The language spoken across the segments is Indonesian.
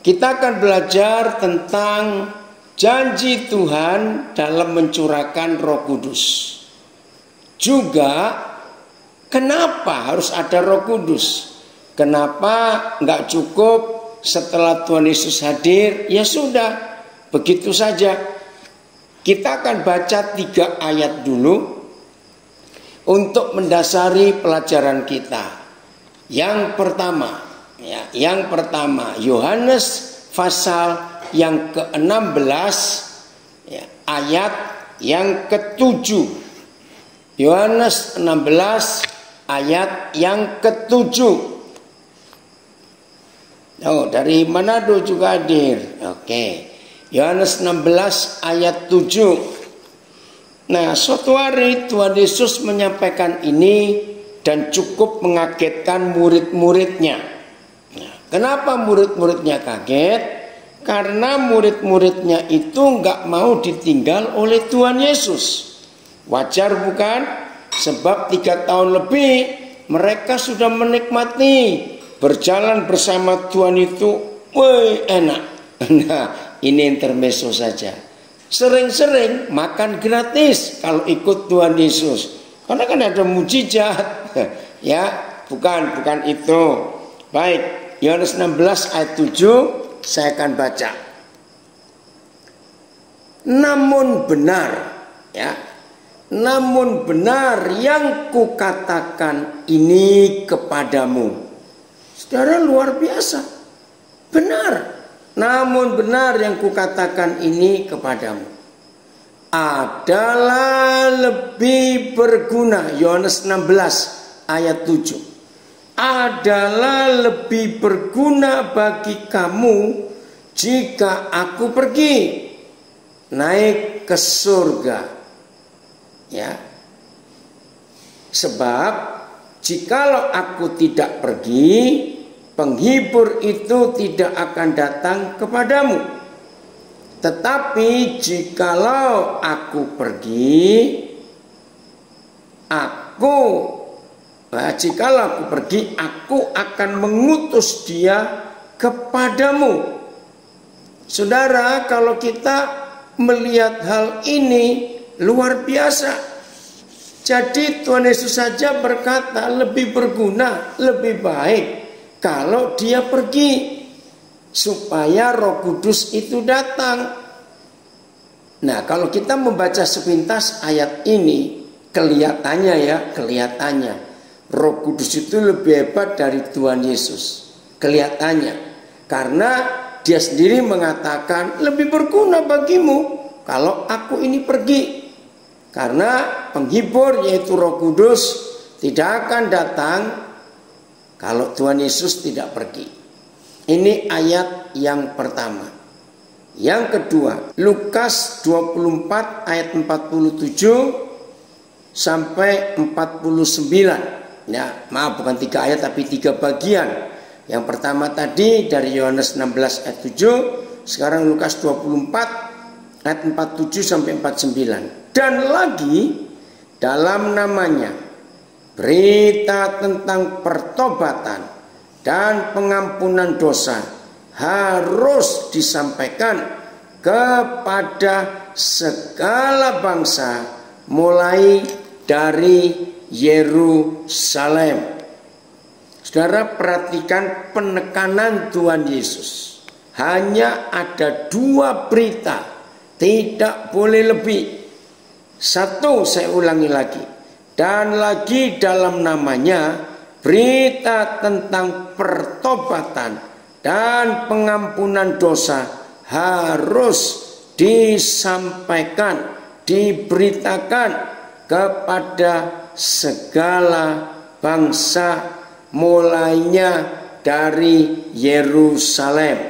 kita akan belajar tentang janji Tuhan dalam mencurahkan Roh Kudus. Juga kenapa harus ada Roh Kudus? Kenapa nggak cukup setelah Tuhan Yesus hadir, ya sudah, begitu saja. Kita akan baca 3 ayat dulu untuk mendasari pelajaran kita. Yang pertama, Yohanes pasal yang ke-16, ya, ayat yang ke-7. Yohanes 16 ayat yang ke-7. Oh, dari Manado juga hadir. Oke. Yohanes 16 ayat 7. Nah, suatu hari Tuhan Yesus menyampaikan ini dan cukup mengagetkan murid-muridnya. Nah, kenapa murid-muridnya kaget? Karena murid-muridnya itu nggak mau ditinggal oleh Tuhan Yesus. Wajar bukan? Sebab 3 tahun lebih mereka sudah menikmati berjalan bersama Tuhan itu, enak. Nah, ini intermezzo saja. Sering-sering makan gratis kalau ikut Tuhan Yesus. Karena kan ada mujizat. Ya, bukan itu. Baik, Yohanes 16 ayat 7 saya akan baca. Namun benar, ya. Namun benar yang kukatakan ini kepadamu. Saudara, luar biasa. Benar. Namun benar yang kukatakan ini kepadamu adalah lebih berguna. Yohanes 16 ayat 7. Adalah lebih berguna bagi kamu jika aku pergi naik ke surga. Ya. Sebab jikalau aku tidak pergi, penghibur itu tidak akan datang kepadamu. Tetapi jikalau aku pergi, aku akan mengutus dia kepadamu. Saudara, kalau kita melihat hal ini luar biasa. Jadi Tuhan Yesus saja berkata lebih berguna, lebih baik kalau dia pergi, supaya Roh Kudus itu datang. Nah, kalau kita membaca sepintas ayat ini, kelihatannya Roh Kudus itu lebih hebat dari Tuhan Yesus. Kelihatannya, karena dia sendiri mengatakan lebih berguna bagimu kalau aku ini pergi. Karena penghibur yaitu Roh Kudus tidak akan datang kalau Tuhan Yesus tidak pergi. Ini ayat yang pertama. Yang kedua, Lukas 24 ayat 47 sampai 49. Ya, maaf, bukan 3 ayat tapi 3 bagian. Yang pertama tadi dari Yohanes 16 ayat 7, sekarang Lukas 24 ayat 47 sampai 49. Dan lagi dalam namanya berita tentang pertobatan dan pengampunan dosa harus disampaikan kepada segala bangsa mulai dari Yerusalem. Saudara, perhatikan penekanan Tuhan Yesus. Hanya ada 2 berita, tidak boleh lebih. 1, saya ulangi lagi. Dan lagi dalam namanya berita tentang pertobatan dan pengampunan dosa harus disampaikan, diberitakan kepada segala bangsa mulainya dari Yerusalem.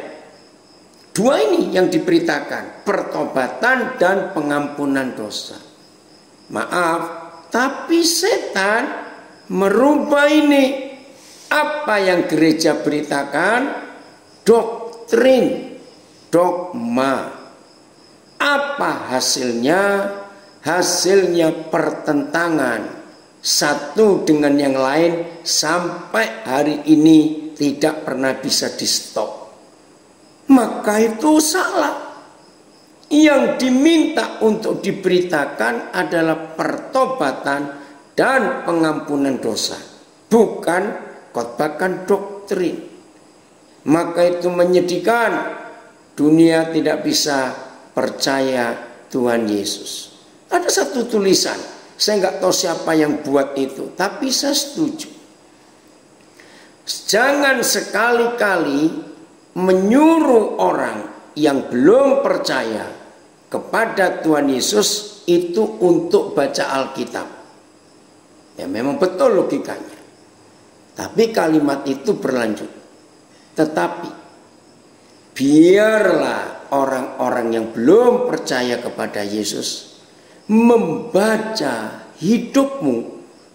2 ini yang diberitakan, pertobatan dan pengampunan dosa. Maaf, tapi setan merubah ini. Apa yang gereja beritakan? Doktrin, dogma. Apa hasilnya? Hasilnya pertentangan satu dengan yang lain sampai hari ini tidak pernah bisa di stop. maka itu salah. Yang diminta untuk diberitakan adalah pertobatan dan pengampunan dosa, bukan khotbahkan doktrin. Maka itu menyedihkan, dunia tidak bisa percaya Tuhan Yesus. Ada satu tulisan, saya nggak tahu siapa yang buat itu, tapi saya setuju. Jangan sekali-kali menyuruh orang yang belum percaya kepada Tuhan Yesus itu untuk baca Alkitab. Ya memang betul logikanya. Tapi kalimat itu berlanjut. Tetapi biarlah orang-orang yang belum percaya kepada Yesus membaca hidupmu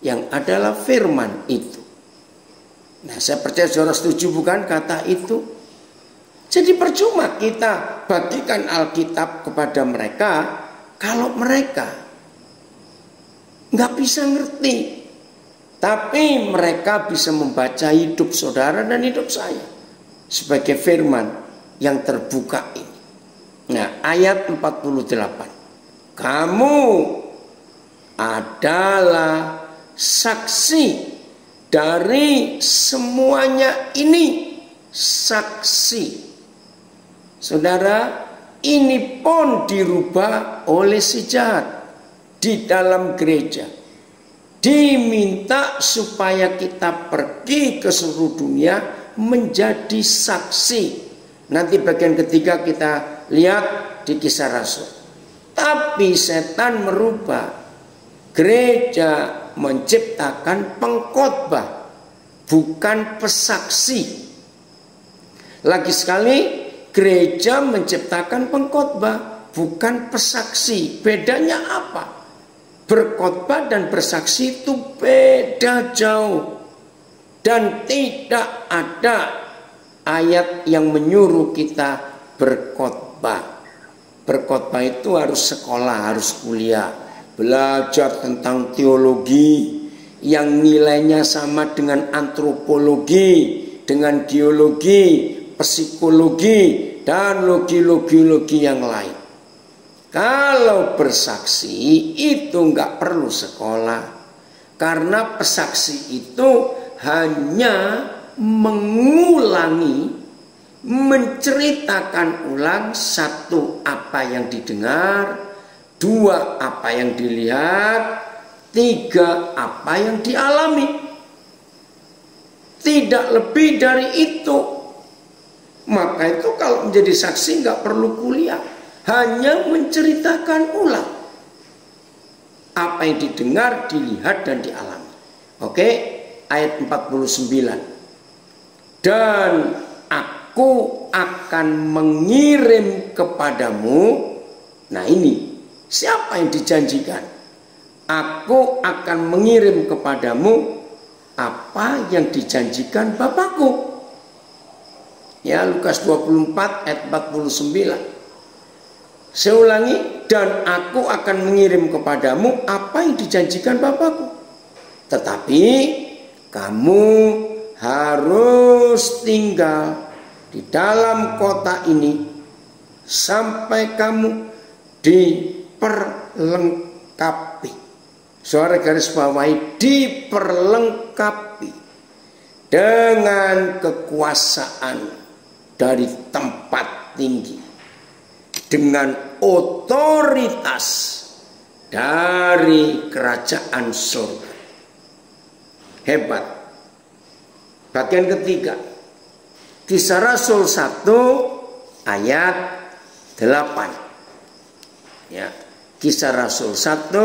yang adalah firman itu. Nah, saya percaya saudara setuju bukan kata itu? Jadi percuma kita bagikan Alkitab kepada mereka kalau mereka nggak bisa ngerti. Tapi mereka bisa membaca hidup saudara dan hidup saya sebagai firman yang terbuka ini. Nah, ayat 48. Kamu adalah saksi dari semuanya ini. Saksi. Saudara, ini pun dirubah oleh si jahat di dalam gereja. Diminta supaya kita pergi ke seluruh dunia menjadi saksi. Nanti bagian ketiga kita lihat di Kisah Rasul. Tapi setan merubah. Gereja menciptakan pengkhotbah, bukan pesaksi. Lagi sekali, gereja menciptakan pengkhotbah, bukan pesaksi. Bedanya apa? Berkhotbah dan bersaksi itu beda jauh. Dan tidak ada ayat yang menyuruh kita berkhotbah. Berkhotbah itu harus sekolah, harus kuliah, belajar tentang teologi yang nilainya sama dengan antropologi, dengan geologi, psikologi, dan logi yang lain. Kalau bersaksi itu nggak perlu sekolah, karena pesaksi itu hanya mengulangi, menceritakan ulang satu apa yang didengar, dua apa yang dilihat, tiga apa yang dialami. Tidak lebih dari itu. Maka itu kalau menjadi saksi nggak perlu kuliah, hanya menceritakan ulang apa yang didengar, dilihat, dan dialami. Oke, ayat 49. Dan aku akan mengirim kepadamu. Nah ini, siapa yang dijanjikan? Aku akan mengirim kepadamu apa yang dijanjikan Bapakku. Ya, Lukas 24 ayat 49. Saya ulangi, dan aku akan mengirim kepadamu apa yang dijanjikan Bapakku. Tetapi kamu harus tinggal di dalam kota ini sampai kamu diperlengkapi. Saudara garis bawahi, diperlengkapi dengan kekuasaan dari tempat tinggi, dengan otoritas dari kerajaan surga. Hebat. Bagian ketiga, Kisah Rasul 1 ayat 8. Ya, Kisah Rasul 1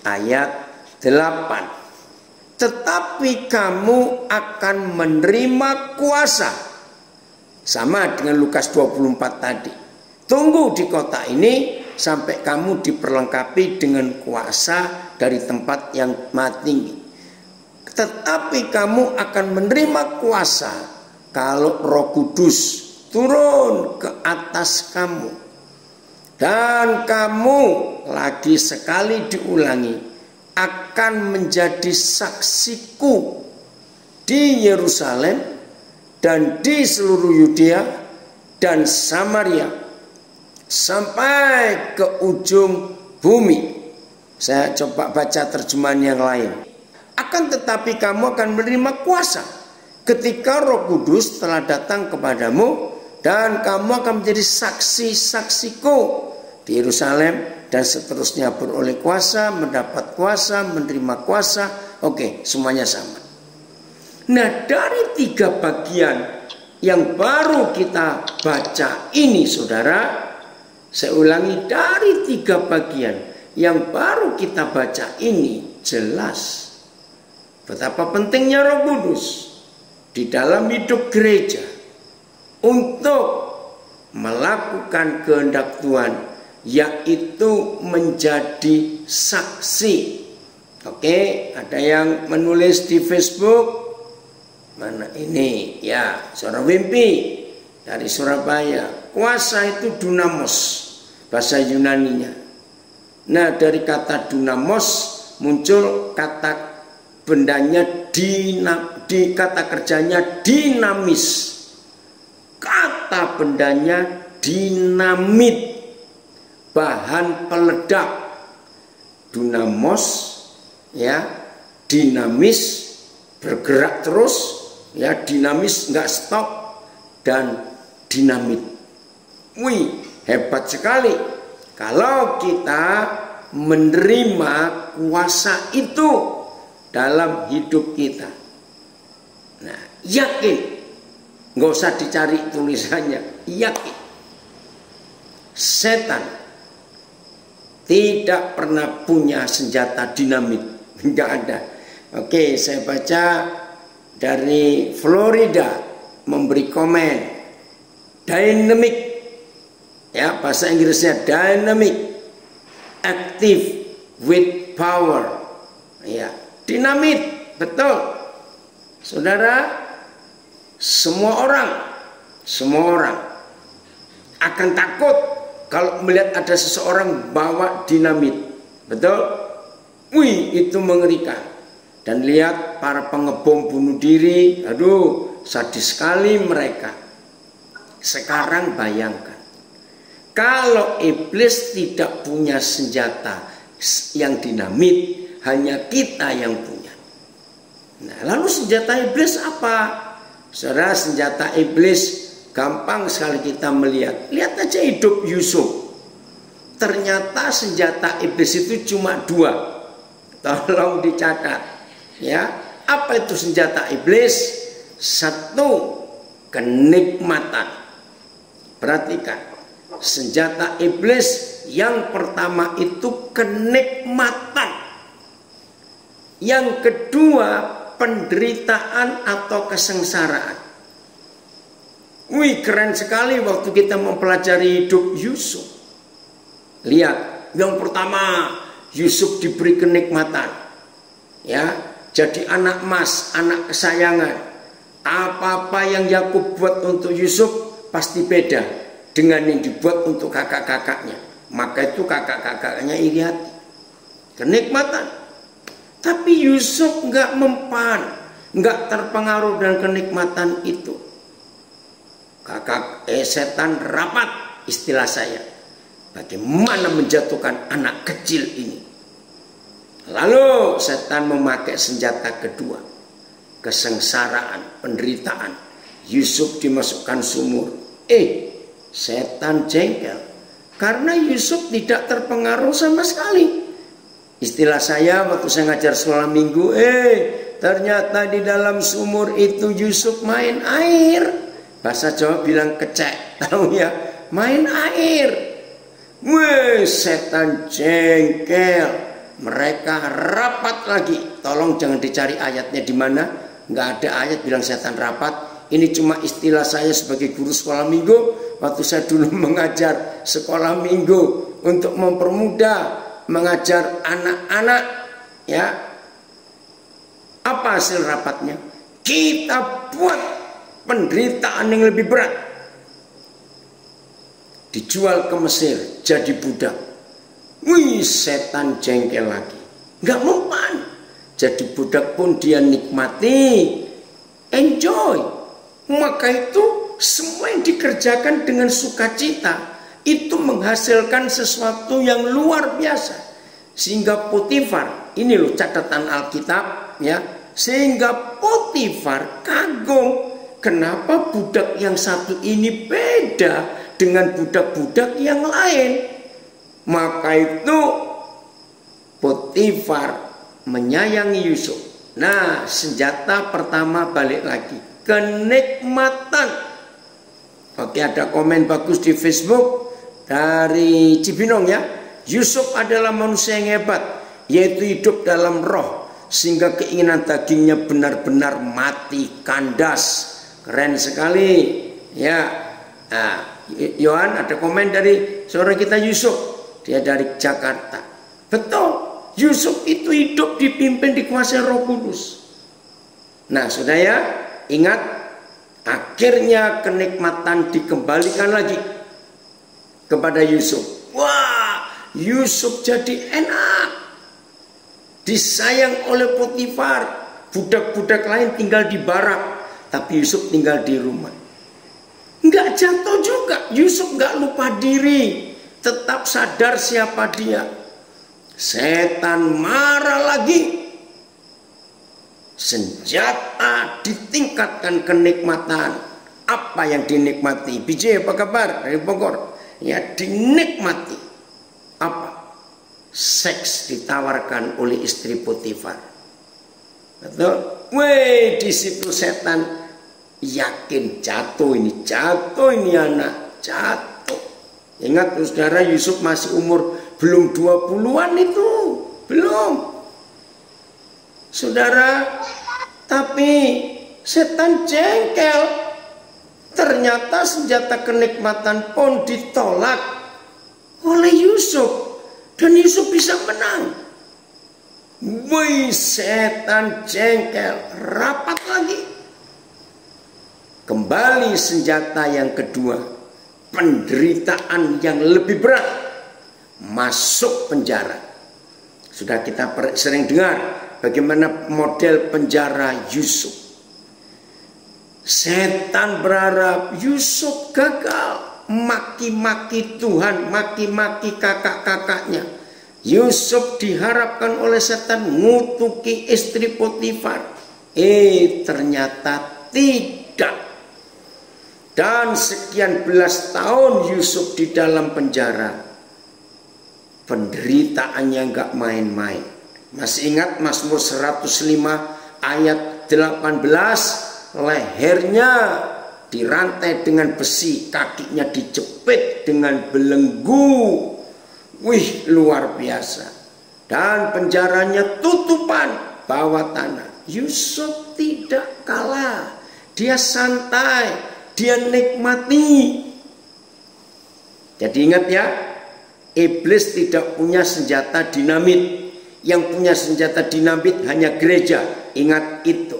ayat 8. Tetapi kamu akan menerima kuasa. Sama dengan Lukas 24 tadi. Tunggu di kota ini sampai kamu diperlengkapi dengan kuasa dari tempat yang maha tinggi. Tetapi kamu akan menerima kuasa kalau Roh Kudus turun ke atas kamu. Dan kamu, lagi sekali diulangi, akan menjadi saksiku di Yerusalem dan di seluruh Yudea dan Samaria sampai ke ujung bumi. Saya coba baca terjemahan yang lain. Akan tetapi kamu akan menerima kuasa ketika Roh Kudus telah datang kepadamu, dan kamu akan menjadi saksi-saksiku di Yerusalem dan seterusnya. Beroleh kuasa, mendapat kuasa, menerima kuasa. Oke, semuanya sama. Nah, dari 3 bagian yang baru kita baca ini, saudara, saya ulangi, dari 3 bagian yang baru kita baca ini jelas betapa pentingnya Roh Kudus di dalam hidup gereja untuk melakukan kehendak Tuhan, yaitu menjadi saksi. Oke, ada yang menulis di Facebook, mana ini ya, Saudara Wimpi dari Surabaya, kuasa itu dunamos, bahasa Yunaninya. Nah, dari kata dunamos muncul kata bendanya kata kerjanya dinamis. Kata bendanya dinamit, bahan peledak. Dunamos ya, dinamis, bergerak terus ya, dinamis nggak stop, dan dinamit. Wih, hebat sekali kalau kita menerima kuasa itu dalam hidup kita. Nah, yakin, nggak usah dicari tulisannya, yakin setan tidak pernah punya senjata dinamit, nggak ada. Oke, saya baca dari Florida memberi komen, dynamic ya, bahasa Inggrisnya dynamic, active with power ya, dinamit, betul saudara. Semua orang akan takut kalau melihat ada seseorang bawa dinamit, betul? Wih, itu mengerikan. Dan lihat para pengebom bunuh diri, aduh, sadis sekali mereka. Sekarang bayangkan, kalau iblis tidak punya senjata yang dinamit, hanya kita yang punya. Nah, lalu senjata iblis apa? Saudara, senjata iblis gampang sekali kita melihat. Lihat aja hidup Yusuf. Ternyata senjata iblis itu cuma 2. Tolong dicatat ya. Apa itu senjata iblis? 1, kenikmatan. Perhatikan, senjata iblis yang pertama itu kenikmatan. Yang kedua, penderitaan atau kesengsaraan. Wih, keren sekali waktu kita mempelajari hidup Yusuf. Lihat, yang pertama, Yusuf diberi kenikmatan. Ya, jadi anak emas, anak kesayangan. Apa-apa yang Yakub buat untuk Yusuf pasti beda dengan yang dibuat untuk kakak-kakaknya. Maka itu kakak-kakaknya iri hati. Kenikmatan. Tapi Yusuf nggak mempan, nggak terpengaruh dengan kenikmatan itu. Setan rapat, istilah saya. Bagaimana menjatuhkan anak kecil ini? Lalu setan memakai senjata kedua, kesengsaraan, penderitaan. Yusuf dimasukkan sumur. Setan jengkel karena Yusuf tidak terpengaruh sama sekali. Istilah saya waktu saya ngajar sekolah minggu, ternyata di dalam sumur itu Yusuf main air. Bahasa Jawa bilang kecek, tahu ya, main air. Wih, setan jengkel. Mereka rapat lagi. Tolong jangan dicari ayatnya di mana. Nggak ada ayat bilang setan rapat. Ini cuma istilah saya sebagai guru sekolah minggu. Waktu saya dulu mengajar sekolah minggu untuk mempermudah mengajar anak-anak, ya. Apa hasil rapatnya? Kita buat penderitaan yang lebih berat. Dijual ke Mesir, jadi budak. Wih, setan jengkel lagi. Nggak mempan. Jadi budak pun dia nikmati, enjoy. Maka itu semua yang dikerjakan dengan sukacita itu menghasilkan sesuatu yang luar biasa. Sehingga Potifar, ini loh catatan Alkitab ya, sehingga Potifar kagum kenapa budak yang satu ini beda dengan budak-budak yang lain. Maka itu Potifar menyayangi Yusuf. Nah, senjata pertama balik lagi, kenikmatan. Oke, ada komen bagus di Facebook dari Cibinong ya. Yusuf adalah manusia yang hebat, yaitu hidup dalam roh, sehingga keinginan dagingnya benar-benar mati kandas. Keren sekali ya. Nah, Yohan, ada komen dari saudara kita Yusuf, dia dari Jakarta. Betul, Yusuf itu hidup dipimpin dikuasai Roh Kudus. Nah, saudara, ingat, akhirnya kenikmatan dikembalikan lagi kepada Yusuf. Wah, Yusuf jadi enak, disayang oleh Potifar. Budak-budak lain tinggal di barak, tapi Yusuf tinggal di rumah. Nggak jatuh juga, Yusuf nggak lupa diri, tetap sadar siapa dia. Setan marah lagi. Senjata ditingkatkan kenikmatan. Apa yang dinikmati? BJ apa kabar dari Bogor? Ya, dinikmati. Apa? Seks ditawarkan oleh istri Potifar. Betul? Weh, di situ setan yakin jatuh ini anak, jatuh. Ingat saudara, Yusuf masih umur belum 20-an itu, belum. Saudara, tapi setan jengkel. Ternyata senjata kenikmatan pun ditolak oleh Yusuf, dan Yusuf bisa menang. Wih, setan jengkel, rapat lagi. Kembali senjata yang kedua, penderitaan yang lebih berat, masuk penjara. Sudah kita sering dengar bagaimana model penjara Yusuf. Setan berharap Yusuf gagal, maki-maki Tuhan, maki-maki kakak-kakaknya. Yusuf diharapkan oleh setan ngutuki istri Potifar. Ternyata tidak. Dan sekian belas tahun Yusuf di dalam penjara, penderitaannya nggak main-main. Masih ingat Mazmur 105 ayat 18? Lehernya dirantai dengan besi, kakinya dijepit dengan belenggu. Wih, luar biasa. Dan penjaranya tutupan bawah tanah. Yusuf tidak kalah. Dia santai, dia nikmati. Jadi ingat ya, iblis tidak punya senjata dinamit. Yang punya senjata dinamit hanya gereja. Ingat itu.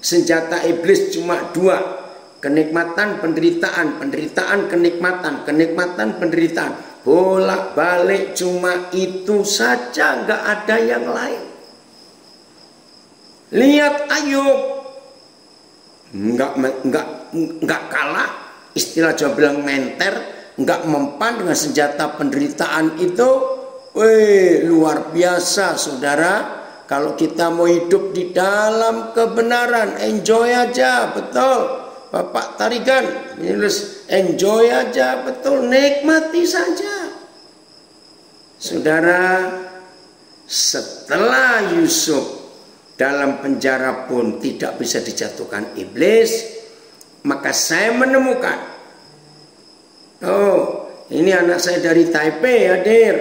Senjata iblis cuma dua, kenikmatan, penderitaan, penderitaan, kenikmatan, kenikmatan, penderitaan. Bolak-balik cuma itu saja, nggak ada yang lain. Lihat Ayub, nggak kalah, istilah Jawa bilang menter, nggak mempan dengan senjata penderitaan itu. Wih, luar biasa saudara. Kalau kita mau hidup di dalam kebenaran, enjoy aja, betul. Bapak Tarigan, enjoy aja, betul. Nikmati saja. Saudara, setelah Yusuf dalam penjara pun tidak bisa dijatuhkan iblis, maka saya menemukan, oh, ini anak saya dari Taipei hadir.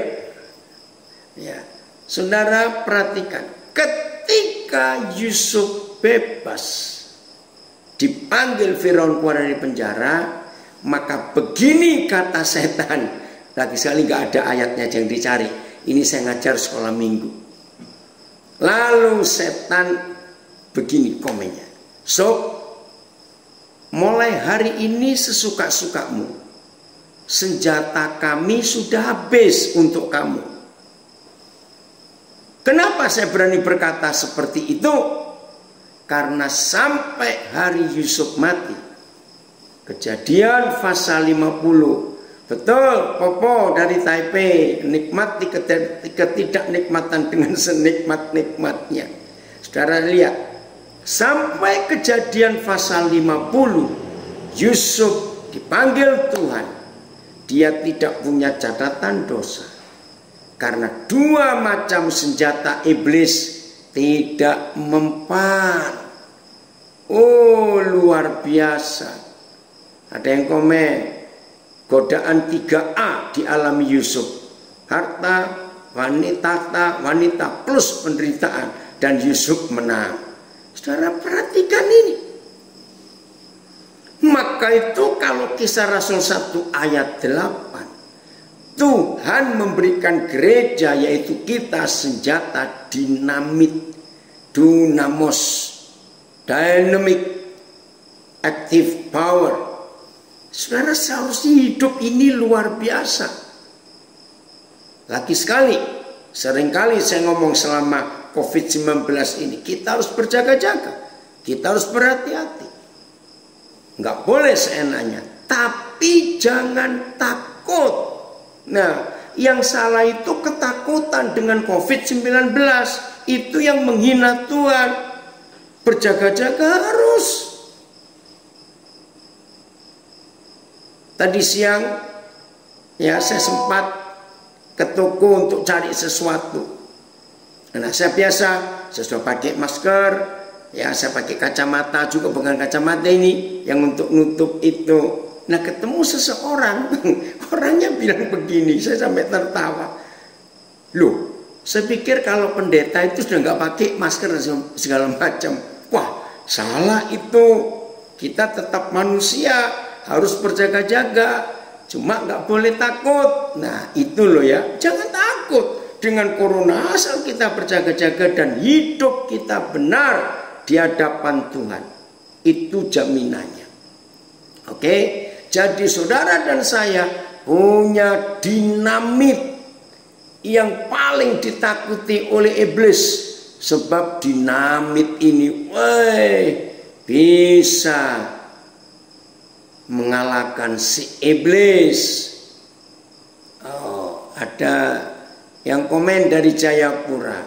Ya, saudara perhatikan. Ketika Yusuf bebas, dipanggil Firaun keluar dari penjara, maka begini kata setan. Lagi sekali nggak ada ayatnya yang dicari. Ini saya ngajar sekolah minggu. Lalu setan begini komennya. So, mulai hari ini sesuka-sukamu. Senjata kami sudah habis untuk kamu. Kenapa saya berani berkata seperti itu? Karena sampai hari Yusuf mati, Kejadian pasal 50. Betul, Popo dari Taipei, nikmati ketidaknikmatan dengan senikmat-nikmatnya. Saudara lihat, sampai Kejadian pasal 50, Yusuf dipanggil Tuhan. Dia tidak punya catatan dosa. Karena dua macam senjata iblis tidak mempan. Oh, luar biasa. Ada yang komen, godaan 3A dialami Yusuf. Harta, wanita plus penderitaan. Dan Yusuf menang. Saudara perhatikan ini. Maka itu kalau Kisah Rasul 1 ayat 8. Tuhan memberikan gereja, yaitu kita, senjata dinamit. Dunamos. Dynamic. Active power. Saudara seharusnya hidup ini luar biasa. Lagi sekali, seringkali saya ngomong selama COVID-19 ini, kita harus berjaga-jaga, kita harus berhati-hati. Nggak boleh seenaknya, tapi jangan takut. Nah, yang salah itu ketakutan dengan COVID-19, itu yang menghina Tuhan. Berjaga-jaga harus. Tadi siang ya saya sempat ke toko untuk cari sesuatu. Nah, saya sudah pakai masker, ya saya pakai kacamata juga, bukan kacamata ini yang untuk nutup itu. Nah, ketemu seseorang, orangnya bilang begini, saya sampai tertawa. Loh, saya pikir kalau pendeta itu sudah nggak pakai masker segala macam. Wah, salah itu. Kita tetap manusia, harus berjaga-jaga, cuma nggak boleh takut. Nah, itu loh ya, jangan takut dengan corona, asal kita berjaga-jaga dan hidup kita benar di hadapan Tuhan. Itu jaminannya. Oke, jadi saudara dan saya punya dinamit yang paling ditakuti oleh iblis. Sebab dinamit ini bisa mengalahkan si iblis. Oh, ada yang komen dari Jayapura.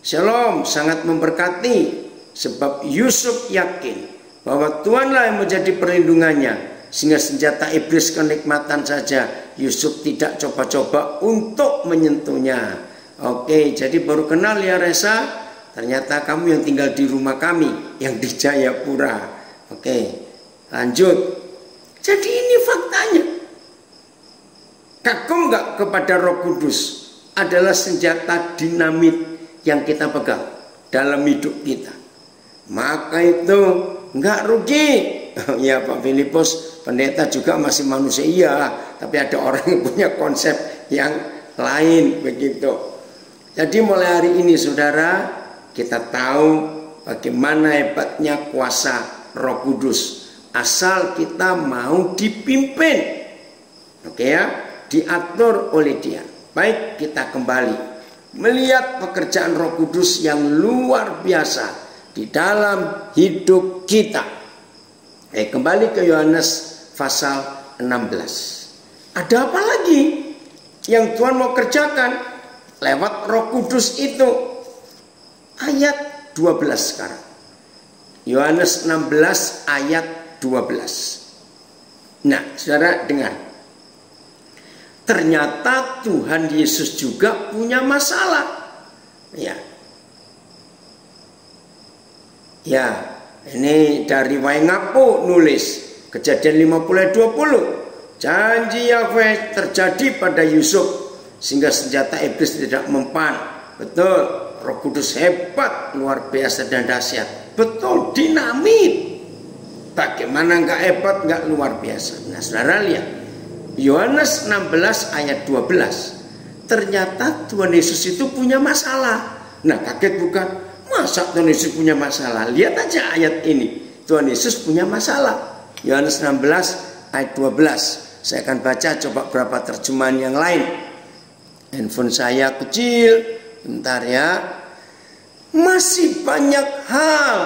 Shalom, sangat memberkati. Sebab Yusuf yakin bahwa Tuhanlah yang menjadi perlindungannya. Sehingga senjata iblis kenikmatan saja Yusuf tidak coba-coba untuk menyentuhnya. Oke, jadi baru kenal ya Resa. Ternyata kamu yang tinggal di rumah kami yang di Jayapura. Oke, lanjut. Jadi ini faktanya. Kagum gak kepada Roh Kudus? Adalah senjata dinamit yang kita pegang dalam hidup kita. Maka itu nggak rugi. Ya Pak Filipus, pendeta juga masih manusia, iya, tapi ada orang yang punya konsep yang lain begitu. Jadi mulai hari ini saudara, kita tahu bagaimana hebatnya kuasa Roh Kudus. Asal kita mau dipimpin, oke ya, diatur oleh Dia. Baik, kita kembali melihat pekerjaan Roh Kudus yang luar biasa di dalam hidup kita. Kembali ke Yohanes pasal 16. Ada apa lagi yang Tuhan mau kerjakan lewat Roh Kudus itu? Ayat 12 sekarang. Yohanes 16 ayat 12. Nah, saudara dengar. Ternyata Tuhan Yesus juga punya masalah. Ya, ini dari Waingapu nulis. Kejadian 50 ayat 20. Janji Yahweh terjadi pada Yusuf sehingga senjata iblis tidak mempan. Betul, Roh Kudus hebat, luar biasa dan dahsyat. Betul, dinamit. Bagaimana enggak hebat, enggak luar biasa. Nah, saudara lihat. Yohanes 16 ayat 12. Ternyata Tuhan Yesus itu punya masalah. Nah, kaget bukan? Masa Tuhan Yesus punya masalah? Lihat aja ayat ini. Tuhan Yesus punya masalah. Yohanes 16 ayat 12. Saya akan baca coba berapa terjemahan yang lain. Handphone saya kecil. Bentar ya. Masih banyak hal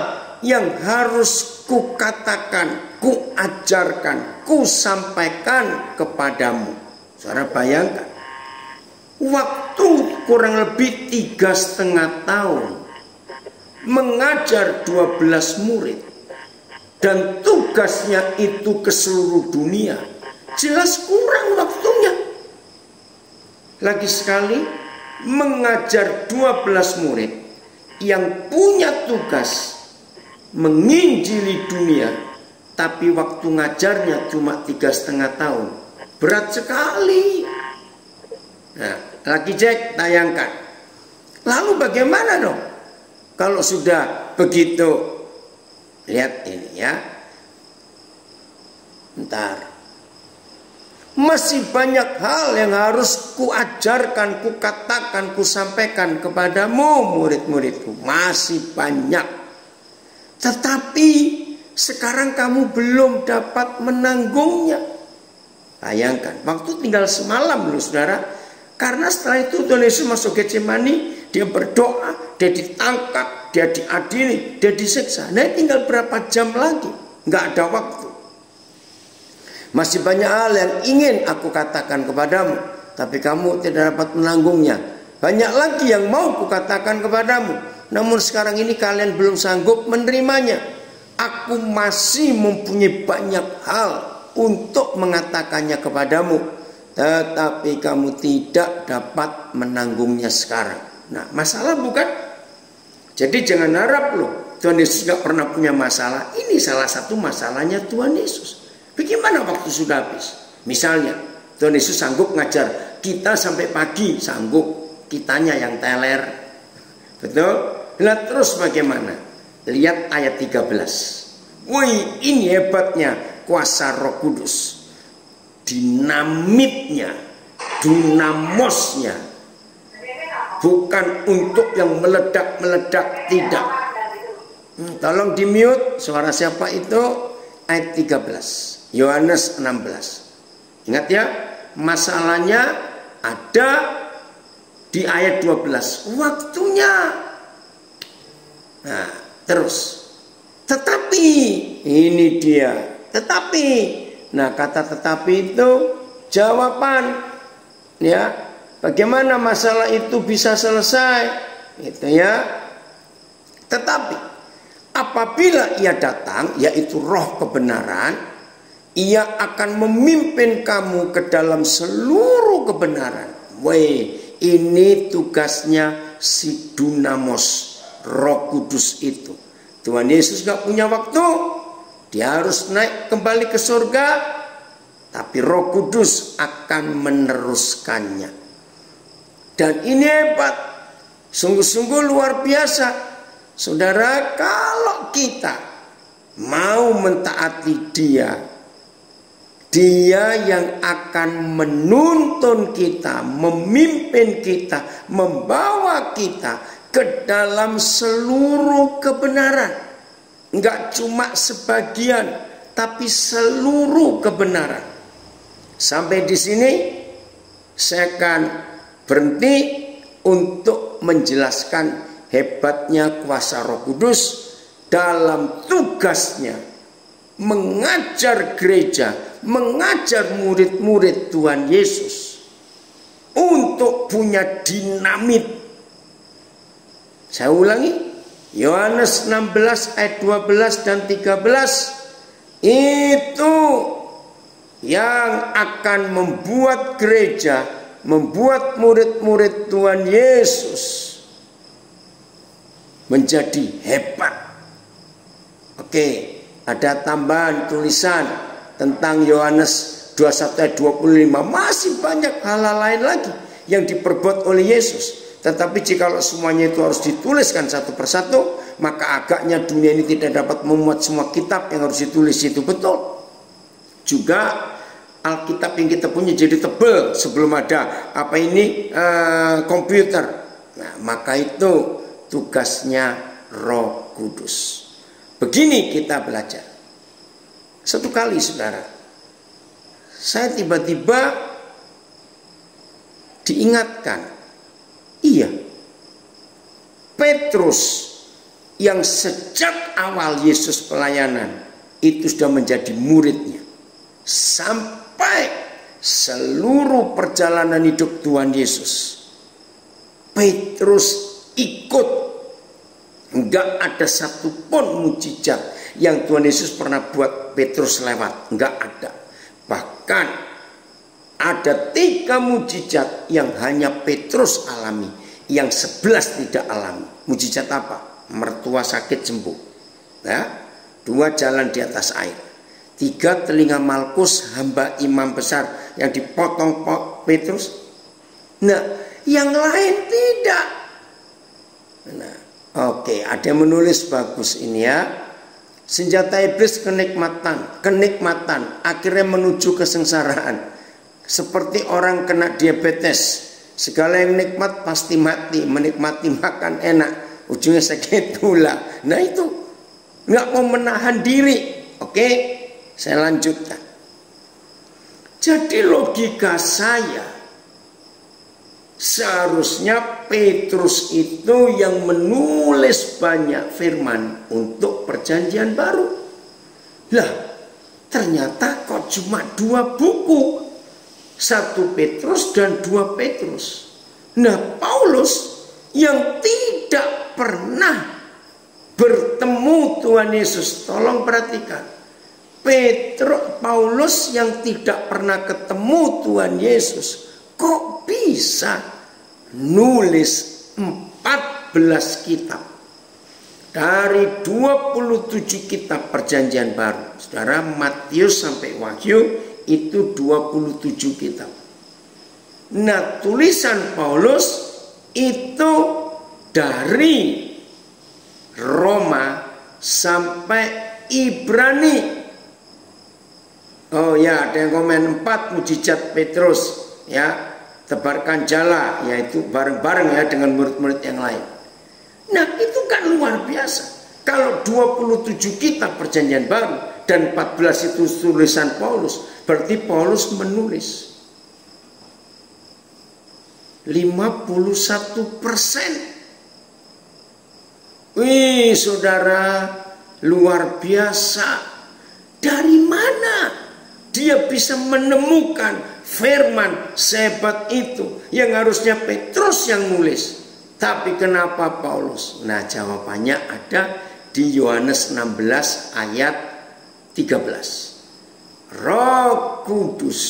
yang harus kukatakan, kuajarkan, kusampaikan kepadamu. Saudara bayangkan, waktu kurang lebih 3,5 tahun mengajar 12 murid, dan tugasnya itu ke seluruh dunia. Jelas kurang waktunya. Lagi sekali, mengajar 12 murid yang punya tugas menginjili dunia, tapi waktu ngajarnya cuma 3,5 tahun. Berat sekali. Nah, lagi cek, tayangkan. Lalu bagaimana dong kalau sudah begitu? Lihat ini ya. Bentar. Masih banyak hal yang harus kuajarkan, kukatakan, kusampaikan kepadamu, murid-muridku. Masih banyak. Tetapi sekarang kamu belum dapat menanggungnya. Bayangkan, waktu tinggal semalam loh saudara. Karena setelah itu Tuhan Yesus masuk Getsemani, dia berdoa, dia ditangkap, dia diadili, dia disiksa. Nah, tinggal berapa jam lagi? Nggak ada waktu. Masih banyak hal yang ingin aku katakan kepadamu, tapi kamu tidak dapat menanggungnya. Banyak lagi yang mau kukatakan kepadamu, namun sekarang ini kalian belum sanggup menerimanya. Aku masih mempunyai banyak hal untuk mengatakannya kepadamu, tetapi kamu tidak dapat menanggungnya sekarang. Nah, masalah bukan? Jadi jangan harap loh Tuhan Yesus gak pernah punya masalah. Ini salah satu masalahnya Tuhan Yesus. Bagaimana waktu sudah habis? Misalnya Tuhan Yesus sanggup ngajar kita sampai pagi, sanggup. Kitanya yang teler. Betul? Lihat terus bagaimana. Lihat ayat 13. Wih, ini hebatnya kuasa Roh Kudus. Dinamitnya, dunamosnya, bukan untuk yang meledak-meledak, tidak. Tolong di mute suara siapa itu. Ayat 13 Yohanes 16. Ingat ya, masalahnya ada di ayat 12, waktunya. Nah, terus tetapi ini dia, tetapi. Nah, kata tetapi itu jawaban ya, bagaimana masalah itu bisa selesai gitu ya. Tetapi apabila ia datang, yaitu Roh kebenaran, ia akan memimpin kamu ke dalam seluruh kebenaran. Weh, ini tugasnya si Dunamos, Roh Kudus itu. Tuhan Yesus gak punya waktu, dia harus naik kembali ke surga, tapi Roh Kudus akan meneruskannya. Dan ini hebat, sungguh-sungguh luar biasa. Saudara, kalau kita mau mentaati dia, dia yang akan menuntun kita, memimpin kita, membawa kita ke dalam seluruh kebenaran. Enggak cuma sebagian, tapi seluruh kebenaran. Sampai di sini saya akan berhenti untuk menjelaskan hebatnya kuasa Roh Kudus dalam tugasnya mengajar gereja, mengajar murid-murid Tuhan Yesus untuk punya dinamit. Saya ulangi, Yohanes 16 ayat 12 dan 13 itu yang akan membuat gereja, membuat murid-murid Tuhan Yesus menjadi hebat. Oke, ada tambahan tulisan tentang Yohanes 21 ayat 25. Masih banyak hal-hal lain lagi yang diperbuat oleh Yesus. Tetapi jikalau semuanya itu harus dituliskan satu persatu, maka agaknya dunia ini tidak dapat memuat semua kitab yang harus ditulis itu. Betul. Juga Alkitab yang kita punya jadi tebal sebelum ada komputer. Nah, maka itu tugasnya Roh Kudus. Begini kita belajar. Satu kali saudara, saya tiba-tiba diingatkan, iya, Petrus yang sejak awal Yesus pelayanan itu sudah menjadi muridnya. Sampai seluruh perjalanan hidup Tuhan Yesus, Petrus ikut. Enggak ada satupun mujizat yang Tuhan Yesus pernah buat Petrus lewat. Enggak ada. Bahkan ada 3 mujizat yang hanya Petrus alami, yang 11 tidak alami. Mujizat apa? Mertua sakit sembuh, ya. 2 jalan di atas air. 3 telinga Malkus hamba imam besar yang dipotong Petrus. Nah, yang lain tidak. Nah, oke, ada yang menulis bagus ini ya. Senjata iblis kenikmatan akhirnya menuju kesengsaraan. Seperti orang kena diabetes, segala yang nikmat pasti mati. Menikmati makan enak, ujungnya sakit pula. Nah itu nggak mau menahan diri. Oke, saya lanjutkan. Jadi logika saya, seharusnya Petrus itu yang menulis banyak firman untuk perjanjian baru. Lah, ternyata kok cuma 2 buku. 1 Petrus dan 2 Petrus. Nah, Paulus yang tidak pernah bertemu Tuhan Yesus. Tolong perhatikan. Paulus yang tidak pernah ketemu Tuhan Yesus, kok bisa nulis 14 kitab dari 27 kitab perjanjian baru. Saudara, Matius sampai Wahyu itu 27 kitab. Nah, tulisan Paulus itu dari Roma sampai Ibrani. Oh ya, ada yang komen 4 mujizat Petrus, ya, tebarkan jala, yaitu bareng-bareng ya dengan murid-murid yang lain. Nah, itu kan luar biasa. Kalau 27 kitab perjanjian baru dan 14 itu tulisan Paulus, berarti Paulus menulis 51%. Wih, saudara, luar biasa. Dari mana dia bisa menemukan firman sehebat itu yang harusnya Petrus yang nulis? Tapi kenapa Paulus? Nah, jawabannya ada di Yohanes 16 ayat 13. Roh Kudus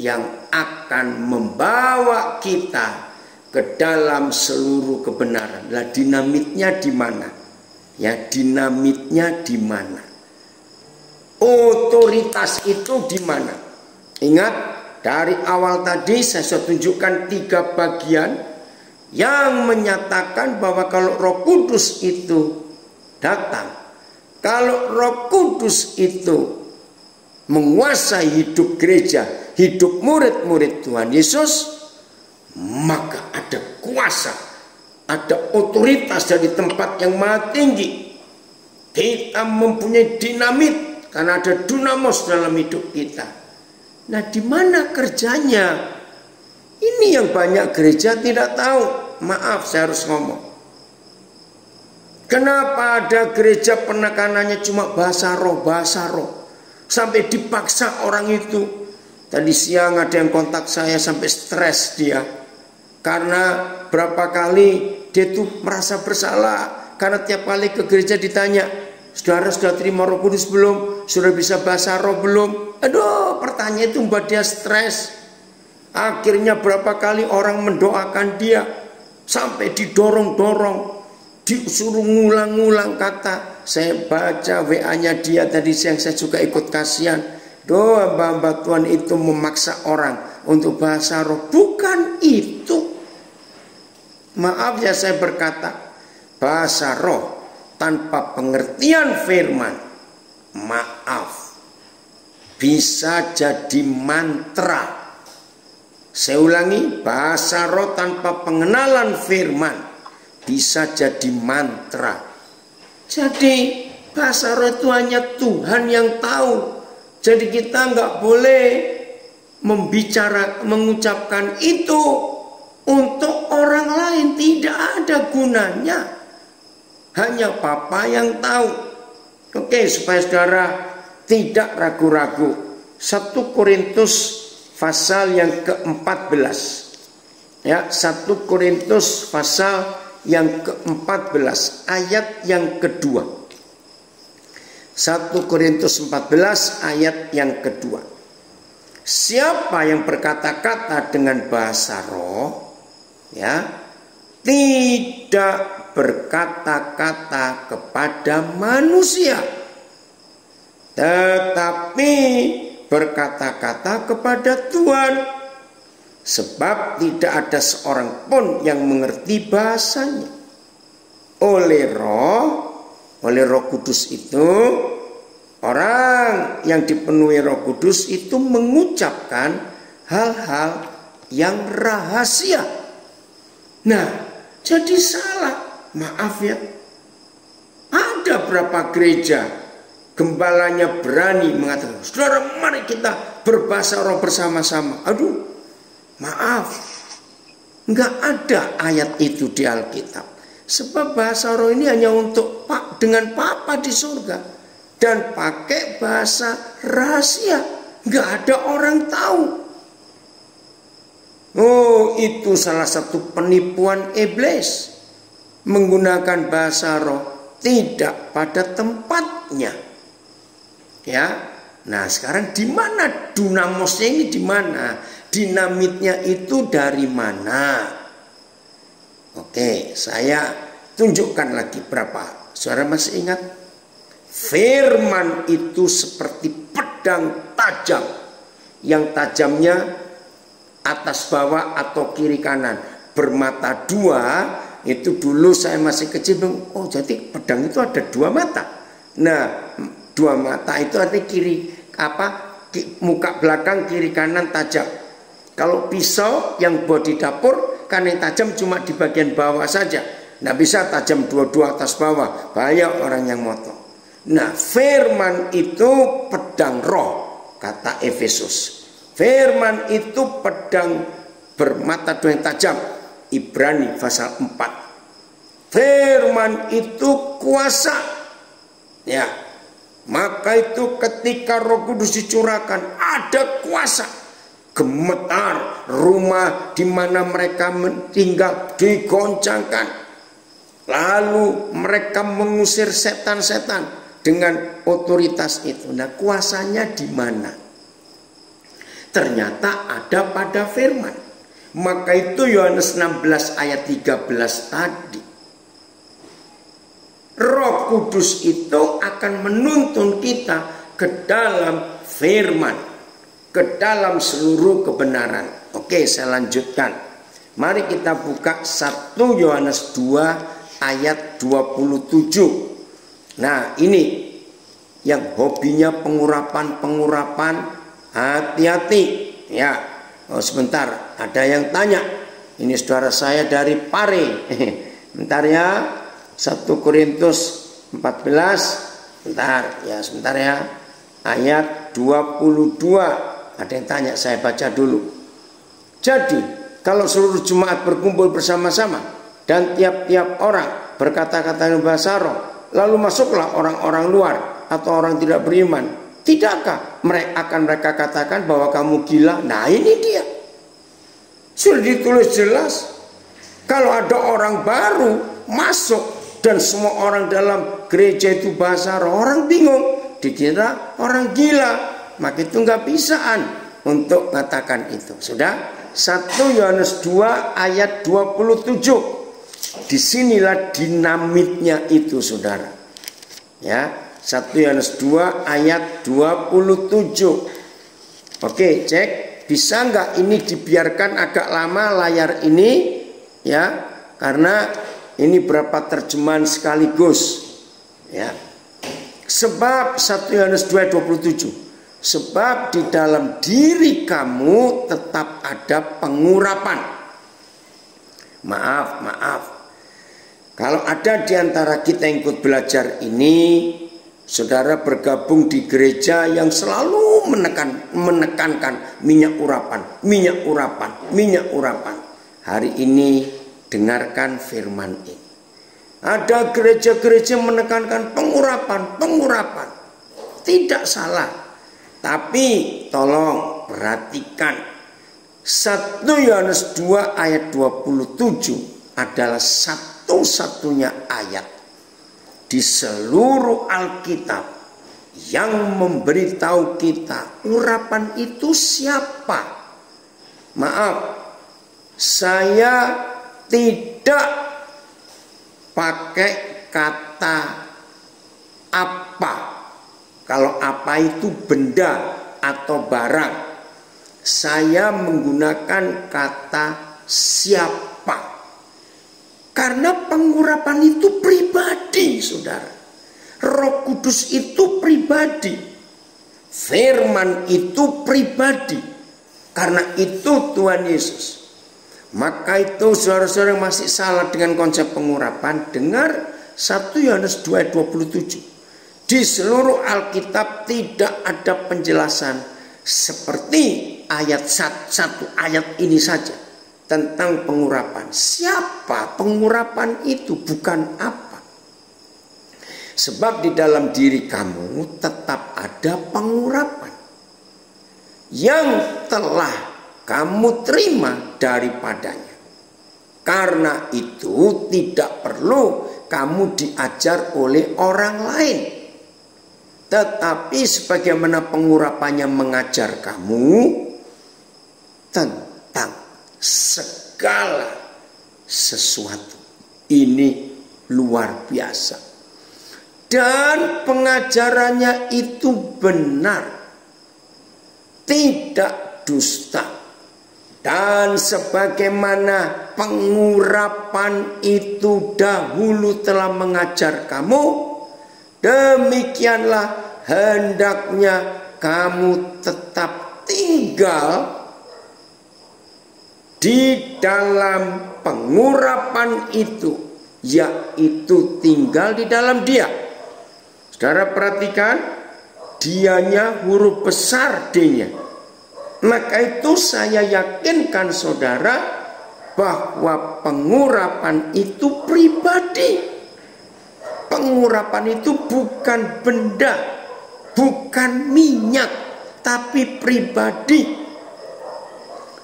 yang akan membawa kita ke dalam seluruh kebenaran. Lah, dinamitnya di mana? Ya, dinamitnya di mana? Otoritas itu di mana? Ingat, dari awal tadi saya sudah tunjukkan 3 bagian yang menyatakan bahwa kalau Roh Kudus itu datang, kalau Roh Kudus itu menguasai hidup gereja, hidup murid-murid Tuhan Yesus, maka ada kuasa, ada otoritas dari tempat yang maha tinggi. Kita mempunyai dinamit karena ada dunamos dalam hidup kita. Nah, di mana kerjanya? Ini yang banyak gereja tidak tahu. Maaf, saya harus ngomong. Kenapa ada gereja penekanannya cuma bahasa roh, sampai dipaksa orang itu. Tadi siang ada yang kontak saya sampai stres dia. Karena berapa kali dia tuh merasa bersalah. Karena tiap kali ke gereja ditanya, saudara sudah terima Roh Kudus belum? Sudah bisa bahasa roh belum? Aduh, pertanyaan itu membuat dia stres. Akhirnya berapa kali orang mendoakan dia, sampai didorong-dorong, disuruh ngulang-ngulang kata. Saya baca WA-nya dia tadi siang, saya juga ikut kasihan. Doa hamba Tuhan itu memaksa orang untuk bahasa roh. Bukan itu. Maaf ya saya berkata, bahasa roh tanpa pengertian firman, maaf, bisa jadi mantra. Saya ulangi, bahasa roh tanpa pengenalan firman bisa jadi mantra. Jadi bahasa roh itu hanya Tuhan yang tahu. Jadi kita nggak boleh mengucapkan itu untuk orang lain, tidak ada gunanya. Hanya Bapa yang tahu. Oke, supaya saudara tidak ragu-ragu. 1 Korintus pasal yang ke-14. Ya, 1 Korintus pasal yang ke-14 ayat yang kedua. 1 Korintus 14 ayat yang kedua. Siapa yang berkata-kata dengan bahasa roh, ya, tidak berkata-kata kepada manusia, tetapi berkata-kata kepada Tuhan, sebab tidak ada seorang pun yang mengerti bahasanya. Oleh Roh Kudus itu, orang yang dipenuhi Roh Kudus itu mengucapkan hal-hal yang rahasia. Nah, jadi salah. Maaf ya. Ada berapa gereja gembalanya berani mengatakan, saudara mari kita berbahasa roh bersama-sama. Aduh, maaf. Enggak ada ayat itu di Alkitab. Sebab bahasa roh ini hanya untuk dengan Papa di surga. Dan pakai bahasa rahasia. Enggak ada orang tahu. Oh, itu salah satu penipuan iblis. Menggunakan bahasa roh tidak pada tempatnya. Ya. Nah, sekarang di mana dunamosnya ini, di mana? Dinamitnya itu dari mana? Oke, saya tunjukkan lagi berapa. Saudara masih ingat? Firman itu seperti pedang tajam, yang tajamnya atas bawah atau kiri kanan, bermata dua. Itu dulu saya masih kecil, oh jadi pedang itu ada dua mata. Nah, dua mata itu artinya muka belakang kiri kanan tajam. Kalau pisau yang buat di dapur kan yang tajam cuma di bagian bawah saja, nggak bisa tajam dua-dua atas bawah, bahaya orang yang motong. Nah, firman itu pedang roh, kata Efesus. Firman itu pedang bermata dua yang tajam, Ibrani pasal 4. Firman itu kuasa. Ya. Maka itu ketika Roh Kudus dicurahkan, ada kuasa. Gemetar rumah di mana mereka tinggal digoncangkan. Lalu mereka mengusir setan-setan dengan otoritas itu. Nah, kuasanya di mana? Ternyata ada pada firman. Maka itu Yohanes 16 ayat 13 tadi. Roh Kudus itu akan menuntun kita ke dalam firman, ke dalam seluruh kebenaran. Oke, saya lanjutkan. Mari kita buka 1 Yohanes 2 ayat 27. Nah, ini yang hobinya pengurapan, hati-hati ya. Oh, sebentar, ada yang tanya. Ini saudara saya dari Pare. Bentar ya. 1 Korintus 14. Sebentar ya. Ayat 22. Ada yang tanya, saya baca dulu. Jadi, kalau seluruh jemaat berkumpul bersama-sama dan tiap-tiap orang berkata-kata dengan bahasa roh, lalu masuklah orang-orang luar atau orang tidak beriman, tidakkah mereka katakan bahwa kamu gila? Nah, ini dia. Sudah ditulis jelas. Kalau ada orang baru masuk dan semua orang dalam gereja itu bahasa roh, orang bingung, dikira orang gila. Maka itu nggak bisaan untuk mengatakan itu. Sudah? 1 Yohanes 2 ayat 27. Disinilah dinamitnya itu, saudara. Ya. 1 Yohanes 2 ayat 27. Oke, cek. Bisa nggak ini dibiarkan agak lama layar ini? Ya, karena ini berapa terjemahan sekaligus. Ya. Sebab 1 Yohanes 2 ayat 27. Sebab di dalam diri kamu tetap ada pengurapan. Maaf. Kalau ada di antara kita yang ikut belajar ini, saudara bergabung di gereja yang selalu menekankan minyak urapan. Hari ini dengarkan firman ini. Ada gereja-gereja menekankan pengurapan. Tidak salah. Tapi tolong perhatikan. 1 Yohanes 2 ayat 27 adalah satu-satunya ayat di seluruh Alkitab yang memberitahu kita urapan itu siapa. Maaf, saya tidak pakai kata apa. Kalau apa itu benda atau barang, saya menggunakan kata siapa. Karena pengurapan itu pribadi, saudara. Roh Kudus itu pribadi. Firman itu pribadi. Karena itu Tuhan Yesus. Maka itu saudara-saudara yang masih salah dengan konsep pengurapan, dengar 1 Yohanes 2 ayat 27. Di seluruh Alkitab tidak ada penjelasan seperti ayat 1 ayat ini saja tentang pengurapan. Siapa pengurapan itu, bukan apa. Sebab di dalam diri kamu tetap ada pengurapan yang telah kamu terima daripadanya. Karena itu tidak perlu kamu diajar oleh orang lain. Tetapi sebagaimana pengurapannya mengajar kamu tentang segala sesuatu. Ini luar biasa. Dan pengajarannya itu benar. Tidak dusta. Dan sebagaimana pengurapan itu dahulu telah mengajar kamu, demikianlah hendaknya kamu tetap tinggal di dalam pengurapan itu, yaitu tinggal di dalam Dia. Saudara perhatikan, dianya huruf besar D-nya. Maka itu saya yakinkan saudara bahwa pengurapan itu pribadi. Pengurapan itu bukan benda, bukan minyak, tapi pribadi.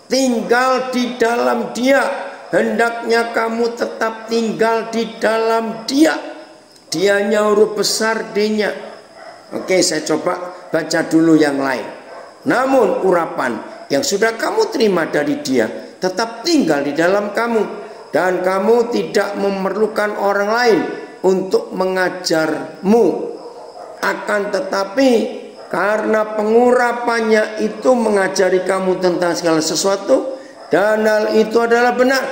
Tinggal di dalam Dia. Hendaknya kamu tetap tinggal di dalam Dia. Dianya huruf besar D-nya. Oke, saya coba baca dulu yang lain. Namun urapan yang sudah kamu terima dari Dia tetap tinggal di dalam kamu. Dan kamu tidak memerlukan orang lain untuk mengajarmu. Akan tetapi karena pengurapannya itu mengajari kamu tentang segala sesuatu, dan hal itu adalah benar,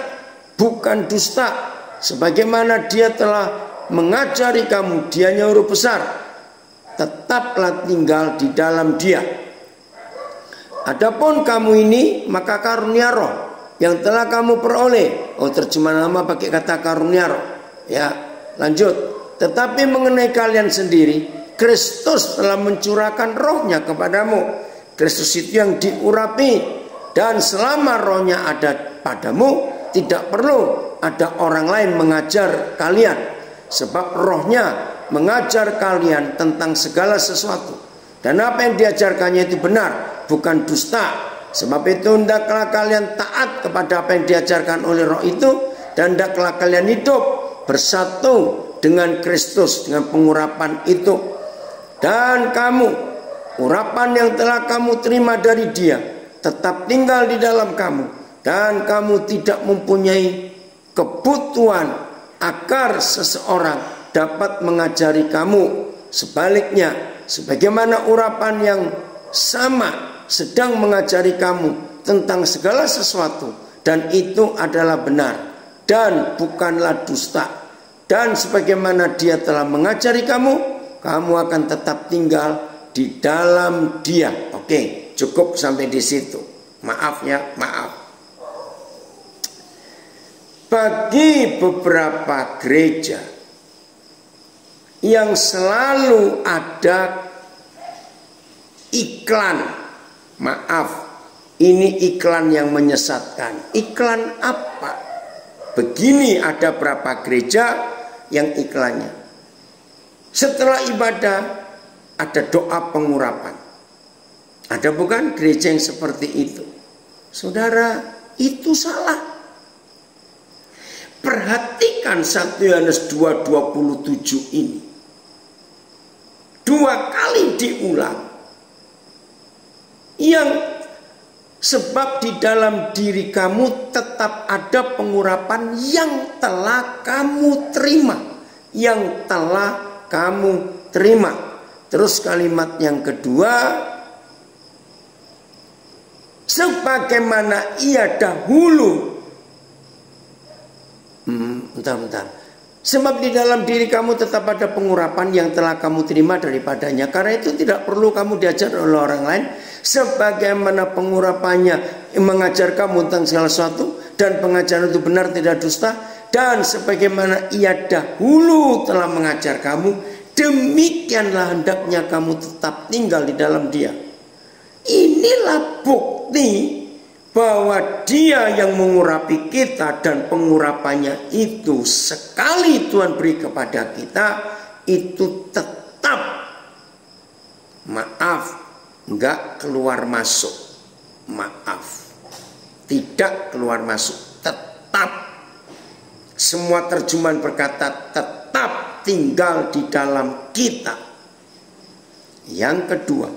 bukan dusta. Sebagaimana Dia telah mengajari kamu, Dianya huruf besar, tetaplah tinggal di dalam Dia. Adapun kamu ini, maka karunia roh yang telah kamu peroleh. Terjemahan lama pakai kata karunia roh. Ya, lanjut. Tetapi mengenai kalian sendiri, Kristus telah mencurahkan rohnya kepadamu. Kristus itu yang diurapi. Dan selama rohnya ada padamu, tidak perlu ada orang lain mengajar kalian. Sebab rohnya mengajar kalian tentang segala sesuatu. Dan apa yang diajarkannya itu benar, bukan dusta. Sebab itu hendaklah kalian taat kepada apa yang diajarkan oleh roh itu. Dan hendaklah kalian hidup bersatu dengan Kristus, dengan pengurapan itu. Dan kamu, urapan yang telah kamu terima dari Dia tetap tinggal di dalam kamu. Dan kamu tidak mempunyai kebutuhan agar seseorang dapat mengajari kamu. Sebaliknya, sebagaimana urapan yang sama sedang mengajari kamu tentang segala sesuatu, dan itu adalah benar dan bukanlah dusta. Dan sebagaimana Dia telah mengajari kamu, kamu akan tetap tinggal di dalam Dia. Oke, cukup sampai di situ. Maaf ya, maaf. Bagi beberapa gereja yang selalu ada iklan, maaf, ini iklan yang menyesatkan. Iklan apa? Begini, ada beberapa gereja yang iklannya. Setelah ibadah ada doa pengurapan. Ada bukan gereja yang seperti itu? Saudara, itu salah. Perhatikan 1 Yohanes 2:27 ini. 2 kali diulang. Yang sebab di dalam diri kamu tetap ada pengurapan yang telah kamu terima. Yang telah kamu terima. Terus kalimat yang kedua, sebagaimana ia dahulu. Bentar. Sebab di dalam diri kamu tetap ada pengurapan yang telah kamu terima daripadanya. Karena itu tidak perlu kamu diajar oleh orang lain. Sebagaimana pengurapannya mengajar kamu tentang segala sesuatu. Dan pengajaran itu benar, tidak dusta. Dan sebagaimana ia dahulu telah mengajar kamu, demikianlah hendaknya kamu tetap tinggal di dalam dia. Inilah bukti bahwa dia yang mengurapi kita, dan pengurapannya itu sekali Tuhan beri kepada kita, itu tetap, maaf, enggak keluar masuk. Maaf, tidak keluar masuk, tetap. Semua terjemahan berkata tetap tinggal di dalam kita. Yang kedua,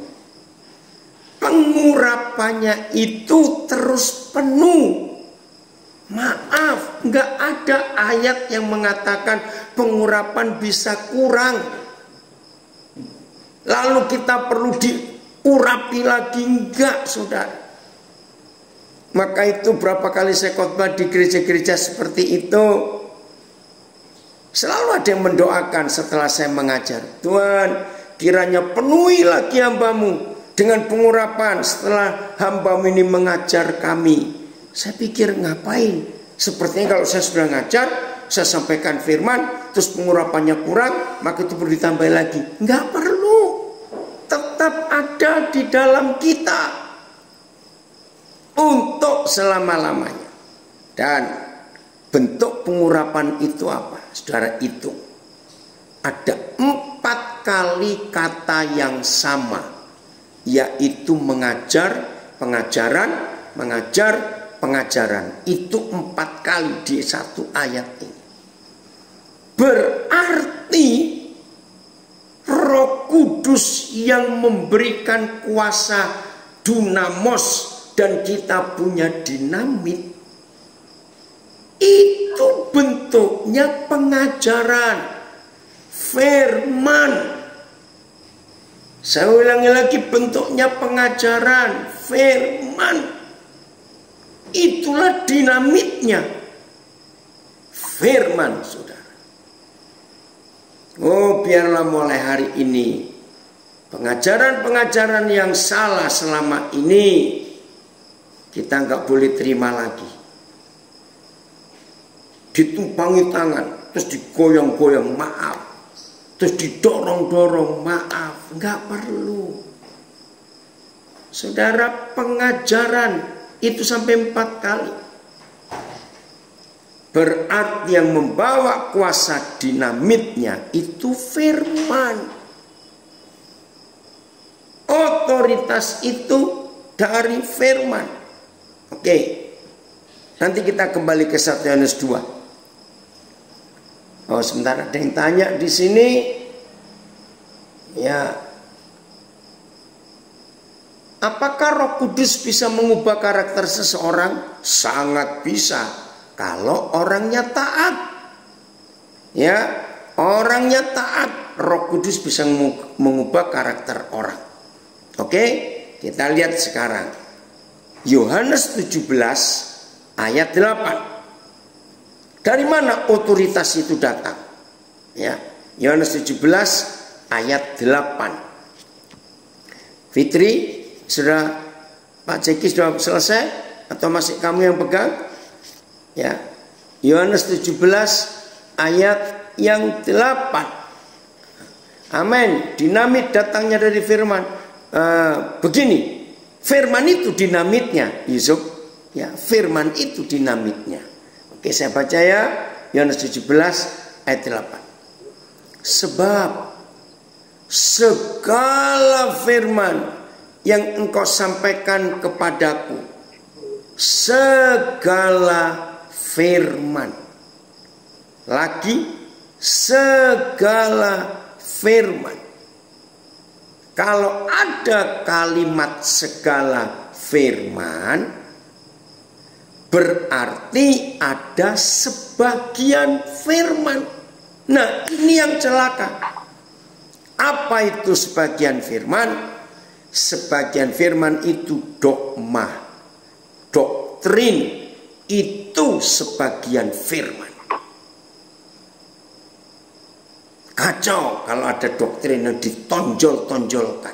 pengurapannya itu terus penuh. Maaf, nggak ada ayat yang mengatakan pengurapan bisa kurang. Lalu kita perlu diurapi lagi, enggak, saudara. Maka itu berapa kali saya khotbah di gereja-gereja seperti itu, selalu ada yang mendoakan setelah saya mengajar, Tuhan kiranya penuhi lagi hambamu dengan pengurapan setelah hamba ini mengajar kami. Saya pikir ngapain? Sepertinya kalau saya sudah ngajar, saya sampaikan firman, terus pengurapannya kurang, maka itu perlu ditambah lagi. Nggak perlu. Tetap ada di dalam kita untuk selama-lamanya. Dan bentuk pengurapan itu apa? Saudara, itu ada 4 kali kata yang sama, yaitu mengajar, pengajaran, mengajar, pengajaran. Itu 4 kali di satu ayat ini. Berarti Roh Kudus yang memberikan kuasa dunamos, dan kita punya dinamit, itu bentuknya pengajaran, firman. Saya ulangi lagi, bentuknya pengajaran, firman. Itulah dinamitnya firman, saudara. Oh, biarlah mulai hari ini pengajaran-pengajaran yang salah selama ini kita nggak boleh terima lagi. Ditumpangi tangan, terus digoyang-goyang, maaf. Terus didorong-dorong, maaf. Nggak perlu. Saudara, pengajaran itu sampai 4 kali. Berarti yang membawa kuasa dinamitnya itu firman. Otoritas itu dari firman. Oke, nanti kita kembali ke 1 Yohanes 2. Oh, sebentar, ada yang tanya di sini. Ya, apakah Roh Kudus bisa mengubah karakter seseorang? Sangat bisa, kalau orangnya taat. Ya, orangnya taat, Roh Kudus bisa mengubah karakter orang. Oke, kita lihat sekarang. Yohanes 17 ayat 8. Dari mana otoritas itu datang? Ya, Yohanes 17 ayat 8. Fitri, sudah, Pak Jeki sudah selesai atau masih kamu yang pegang? Ya, Yohanes 17 ayat yang 8. Amin. Dinamit datangnya dari firman. Begini, firman itu dinamitnya, Yusuf. Ya, firman itu dinamitnya. Oke, saya baca ya, Yohanes 17 ayat 8. Sebab segala firman yang engkau sampaikan kepadaku, segala firman, lagi segala firman. Kalau ada kalimat segala firman, berarti ada sebagian firman. Nah, ini yang celaka. Apa itu sebagian firman? Sebagian firman itu dogma, doktrin, itu sebagian firman. Kacau kalau ada doktrin yang ditonjol-tonjolkan.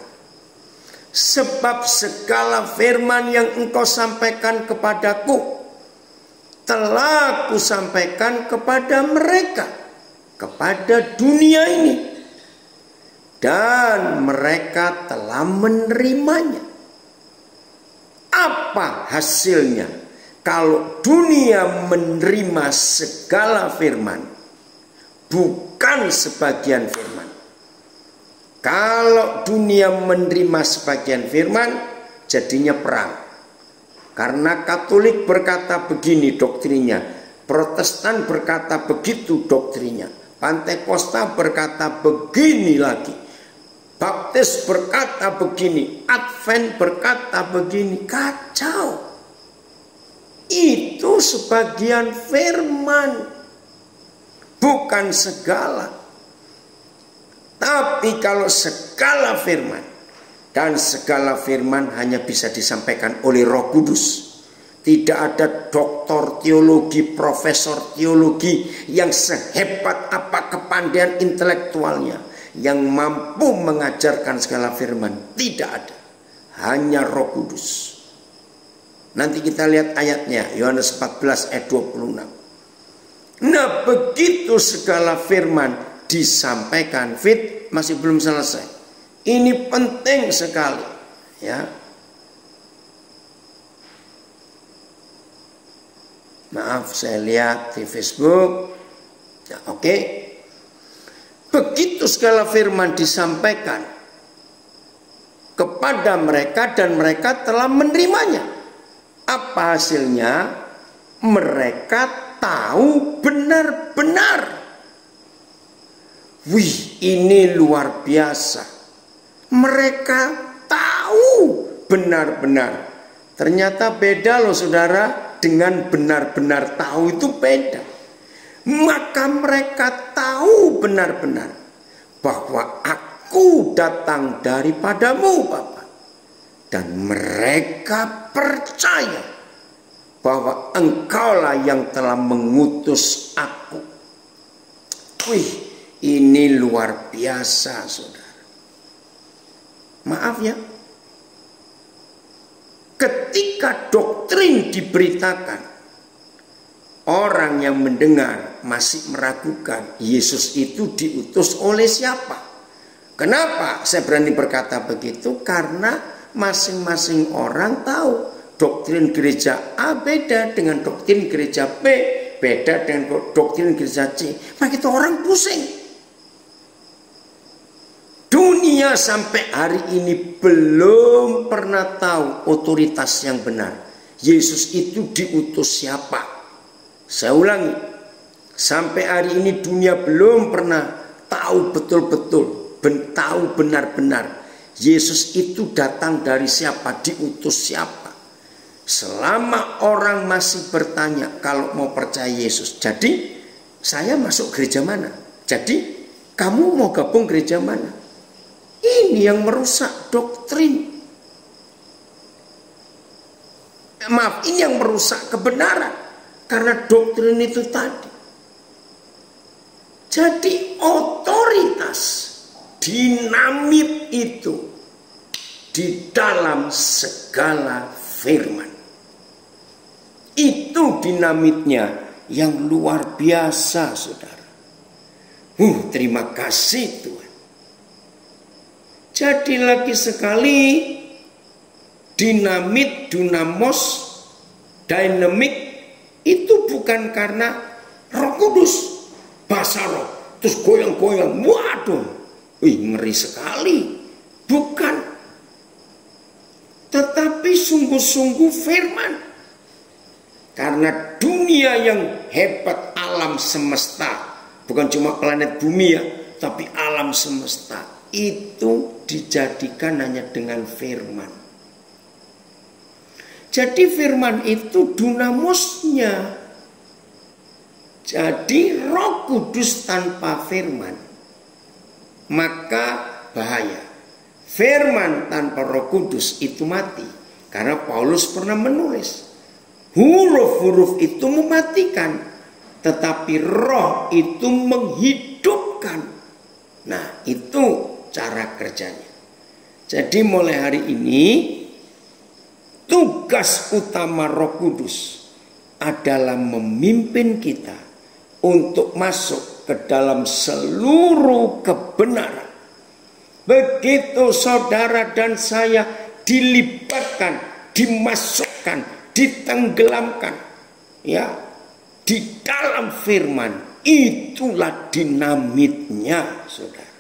Sebab segala firman yang engkau sampaikan kepadaku telah kusampaikan kepada mereka, kepada dunia ini, dan mereka telah menerimanya. Apa hasilnya kalau dunia menerima segala firman, bukan sebagian firman? Kalau dunia menerima sebagian firman, jadinya perang. Karena Katolik berkata begini doktrinnya, Protestan berkata begitu doktrinnya, Pantekosta berkata begini lagi, Baptis berkata begini, Advent berkata begini. Kacau. Itu sebagian firman, bukan segala. Tapi kalau segala firman, dan segala firman hanya bisa disampaikan oleh Roh Kudus. Tidak ada doktor teologi, profesor teologi yang sehebat apa kepandaian intelektualnya yang mampu mengajarkan segala firman. Tidak ada. Hanya Roh Kudus. Nanti kita lihat ayatnya, Yohanes 14 ayat 26. Nah, begitu segala firman disampaikan, masih belum selesai. Ini penting sekali, ya. Maaf, saya lihat di Facebook. Ya, oke. Begitu segala firman disampaikan kepada mereka dan mereka telah menerimanya. Apa hasilnya? Mereka tahu benar-benar. Wih, ini luar biasa. Mereka tahu benar-benar. Ternyata beda loh saudara, dengan benar-benar tahu itu beda. Maka mereka tahu benar-benar bahwa aku datang daripadamu Bapa. Dan mereka percaya bahwa engkaulah yang telah mengutus aku. Wih, ini luar biasa saudara. Maaf ya, ketika doktrin diberitakan, orang yang mendengar masih meragukan Yesus itu diutus oleh siapa. Kenapa saya berani berkata begitu? Karena masing-masing orang tahu doktrin gereja A beda dengan doktrin gereja B, beda dengan doktrin gereja C. Maka itu orang pusing. Dunia sampai hari ini belum pernah tahu otoritas yang benar. Yesus itu diutus siapa? Saya ulangi, sampai hari ini dunia belum pernah tahu betul-betul, tahu benar-benar Yesus itu datang dari siapa, diutus siapa. Selama orang masih bertanya kalau mau percaya Yesus, jadi saya masuk gereja mana? Jadi kamu mau gabung gereja mana? Ini yang merusak doktrin. Maaf, ini yang merusak kebenaran. Karena doktrin itu tadi. Jadi otoritas, dinamit itu di dalam segala firman. Itu dinamitnya yang luar biasa saudara. Terima kasih Tuhan. Jadi lagi sekali dinamit, dunamos, dynamic itu bukan karena Roh Kudus, bahasa roh, terus goyang-goyang. Waduh, ngeri sekali. Bukan. Tetapi sungguh-sungguh firman. Karena dunia yang hebat, alam semesta, bukan cuma planet bumi ya, tapi alam semesta itu dijadikan hanya dengan firman. Jadi firman itu dunamosnya. Jadi Roh Kudus tanpa firman, maka bahaya. Firman tanpa Roh Kudus itu mati. Karena Paulus pernah menulis, huruf-huruf itu mematikan, tetapi roh itu menghidupkan. Nah, itu cara kerjanya. Jadi mulai hari ini, tugas utama Roh Kudus adalah memimpin kita untuk masuk ke dalam seluruh kebenaran. Begitu saudara dan saya dilibatkan, dimasukkan, ditenggelamkan ya di dalam firman, itulah dinamitnya, saudara.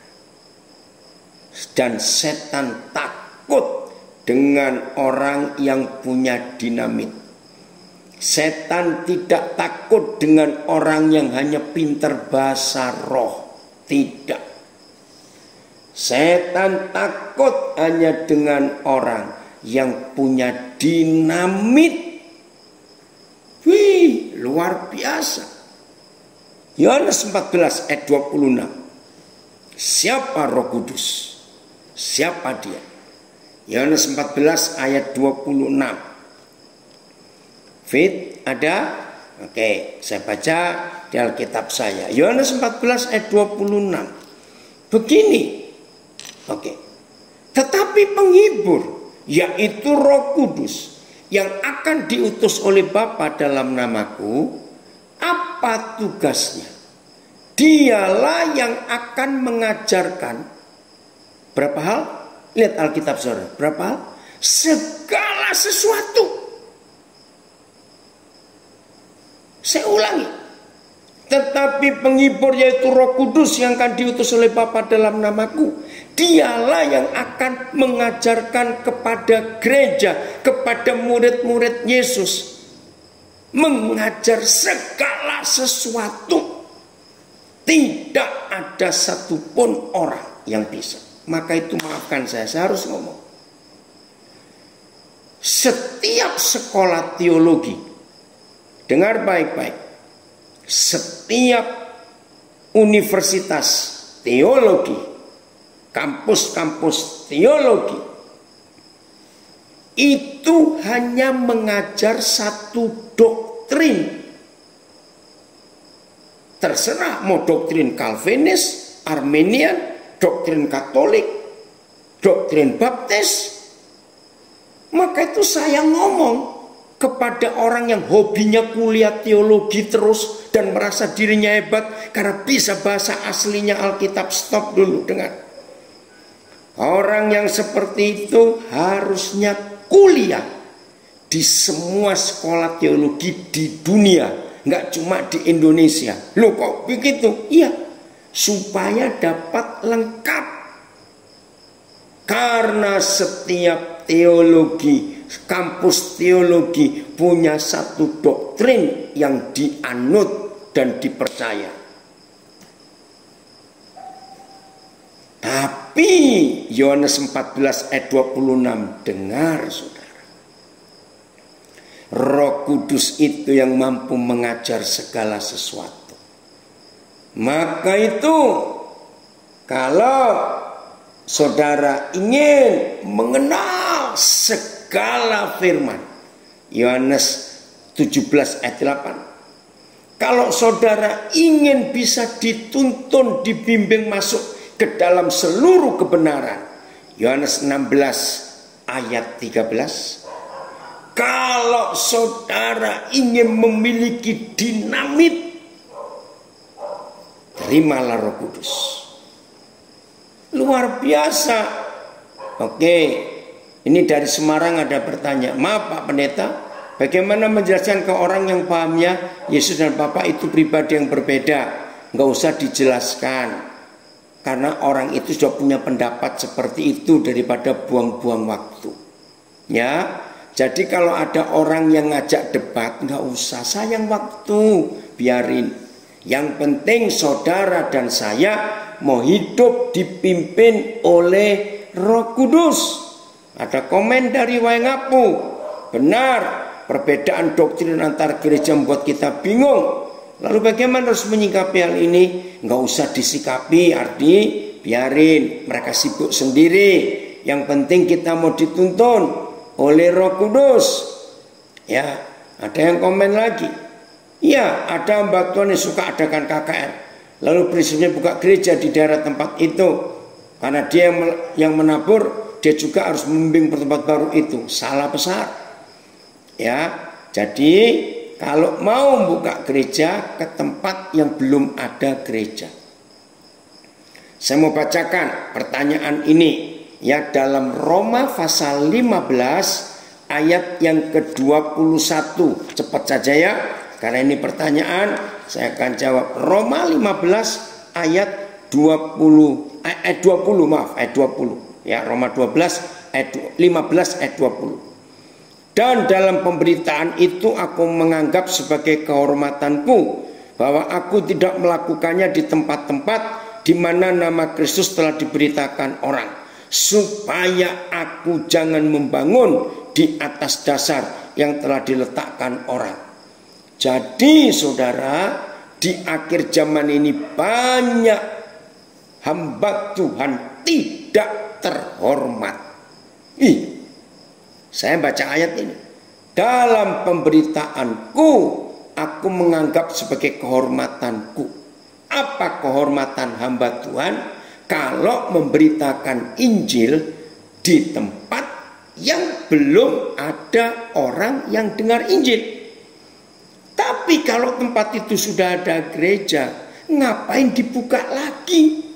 Dan setan takut dengan orang yang punya dinamit. Setan tidak takut dengan orang yang hanya pintar bahasa roh. Tidak. Setan takut hanya dengan orang yang punya dinamit. Wih, luar biasa. Yohanes 14 ayat 26. Siapa Roh Kudus? Siapa dia? Yohanes 14 ayat 26. Fit ada? Oke, saya baca di Alkitab saya. Yohanes 14 ayat 26. Begini. Oke. Tetapi penghibur, yaitu Roh Kudus, yang akan diutus oleh Bapa dalam namaku, apa tugasnya? Dialah yang akan mengajarkan berapa hal? Lihat Alkitab saudara, berapa hal? Segala sesuatu. Saya ulangi. Tetapi penghibur yaitu Roh Kudus yang akan diutus oleh Bapa dalam namaku, dialah yang akan mengajarkan kepada gereja, kepada murid-murid Yesus, mengajar segala sesuatu. Tidak ada satupun orang yang bisa. Maka itu maafkan saya harus ngomong. Setiap sekolah teologi, dengar baik-baik, setiap universitas teologi, kampus-kampus teologi, itu hanya mengajar satu doktrin. Terserah mau doktrin Calvinis, Arminian, doktrin Katolik, doktrin Baptis. Maka itu saya ngomong kepada orang yang hobinya kuliah teologi terus dan merasa dirinya hebat karena bisa bahasa aslinya Alkitab. Stop dulu, dengar. Orang yang seperti itu harusnya kuliah di semua sekolah teologi di dunia, nggak cuma di Indonesia. Loh kok begitu? Iya, supaya dapat lengkap. Karena setiap teologi, kampus teologi punya satu doktrin yang dianut dan dipercaya. Tapi Yohanes 14 ayat 26, dengar saudara. Roh Kudus itu yang mampu mengajar segala sesuatu. Maka itu kalau saudara ingin mengenal segala firman, Yohanes 17 ayat 8. Kalau saudara ingin bisa dituntun, dibimbing masuk ke dalam seluruh kebenaran, Yohanes 16 ayat 13. Kalau saudara ingin memiliki dinamit, terimalah Roh Kudus. Luar biasa. Oke, ini dari Semarang ada bertanya, maaf Pak Pendeta, bagaimana menjelaskan ke orang yang pahamnya Yesus dan Bapa itu pribadi yang berbeda? nggak usah dijelaskan. Karena orang itu sudah punya pendapat seperti itu daripada buang-buang waktu. Ya, jadi kalau ada orang yang ngajak debat, nggak usah, sayang waktu, biarin. Yang penting saudara dan saya mau hidup dipimpin oleh Roh Kudus. Ada komen dari Waingapu, benar, perbedaan doktrin antar gereja membuat kita bingung. Lalu bagaimana harus menyikapi hal ini? Nggak usah disikapi, Ardi, biarin, mereka sibuk sendiri. Yang penting kita mau dituntun oleh Roh Kudus. Ya, ada yang komen lagi. Ya, ada hamba Tuhan yang suka adakan KKR. Lalu prinsipnya buka gereja di daerah tempat itu. Karena dia yang menabur, dia juga harus membimbing tempat baru itu. Salah besar. Ya, jadi kalau mau buka gereja ke tempat yang belum ada gereja. Saya mau bacakan pertanyaan ini. Ya, dalam Roma pasal 15 ayat yang ke-21. Cepat saja ya, karena ini pertanyaan, saya akan jawab. Roma 15 ayat 20, ayat 20. Ya, Roma 12 ayat 15 ayat 20. Dan dalam pemberitaan itu aku menganggap sebagai kehormatanku bahwa aku tidak melakukannya di tempat-tempat di mana nama Kristus telah diberitakan orang, supaya aku jangan membangun di atas dasar yang telah diletakkan orang. Jadi saudara, di akhir zaman ini banyak hamba Tuhan tidak terhormat. Saya baca ayat ini. Dalam pemberitaanku, aku menganggap sebagai kehormatanku. Apa kehormatan hamba Tuhan? Kalau memberitakan Injil di tempat yang belum ada orang yang dengar Injil. Tapi kalau tempat itu sudah ada gereja, ngapain dibuka lagi?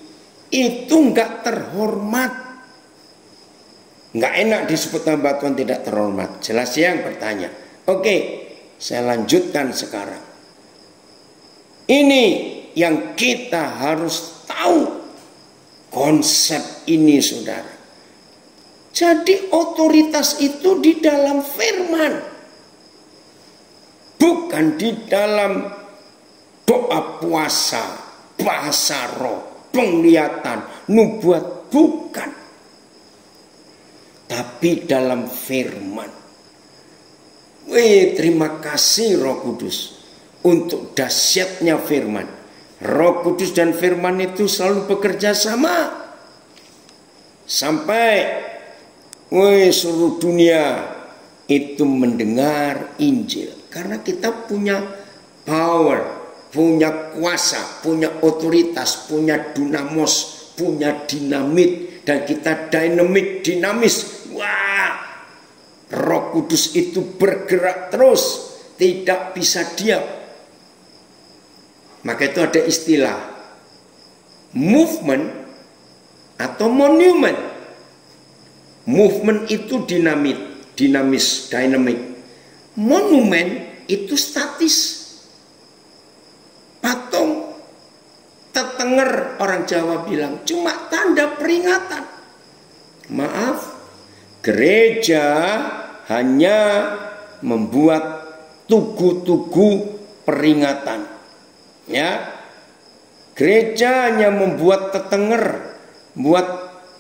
Itu enggak terhormat. Nggak enak disebut hamba Tuhan tidak terhormat. Jelas ya yang bertanya. Oke, saya lanjutkan sekarang. Ini yang kita harus tahu konsep ini, saudara. Jadi otoritas itu di dalam firman, bukan di dalam doa puasa, bahasa roh, penglihatan, nubuat, bukan. Tapi dalam firman. Terima kasih Roh Kudus untuk dahsyatnya firman. Roh Kudus dan firman itu selalu bekerja sama. Sampai seluruh dunia itu mendengar Injil. Karena kita punya power, punya kuasa, punya otoritas, punya dunamos, punya dinamit. Dan kita dinamis. Wah, Roh Kudus itu bergerak terus, tidak bisa diam. Maka itu ada istilah movement atau monument. Movement itu dinamis, dynamic. Monumen itu statis. Patung, tetenger, orang Jawa bilang, cuma tanda peringatan. Maaf, gereja hanya membuat tugu-tugu peringatan. Ya, gereja hanya membuat tetenger, membuat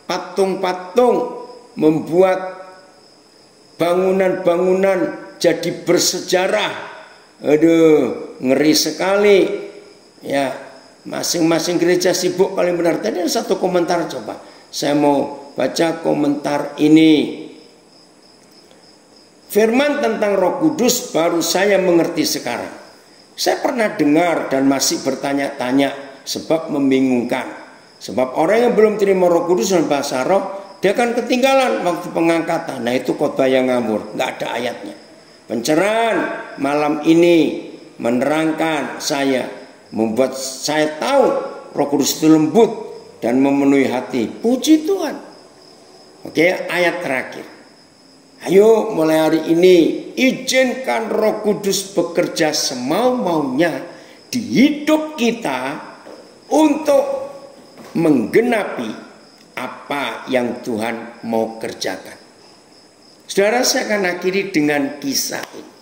patung-patung, membuat bangunan-bangunan jadi bersejarah. Aduh, ngeri sekali. Ya, masing-masing gereja sibuk paling benar. Tadi ada satu komentar, coba saya mau baca komentar ini. Firman tentang Roh Kudus baru saya mengerti sekarang. Saya pernah dengar dan masih bertanya-tanya, sebab membingungkan. Sebab orang yang belum terima Roh Kudus dan bahasa roh, dia akan ketinggalan waktu pengangkatan. Nah, itu khotbah yang ngawur, nggak ada ayatnya. Pencerahan malam ini menerangkan saya, membuat saya tahu Roh Kudus itu lembut dan memenuhi hati. Puji Tuhan. Oke, ayat terakhir. Ayo mulai hari ini izinkan Roh Kudus bekerja semau-maunya di hidup kita untuk menggenapi apa yang Tuhan mau kerjakan. Saudara, saya akan akhiri dengan kisah ini.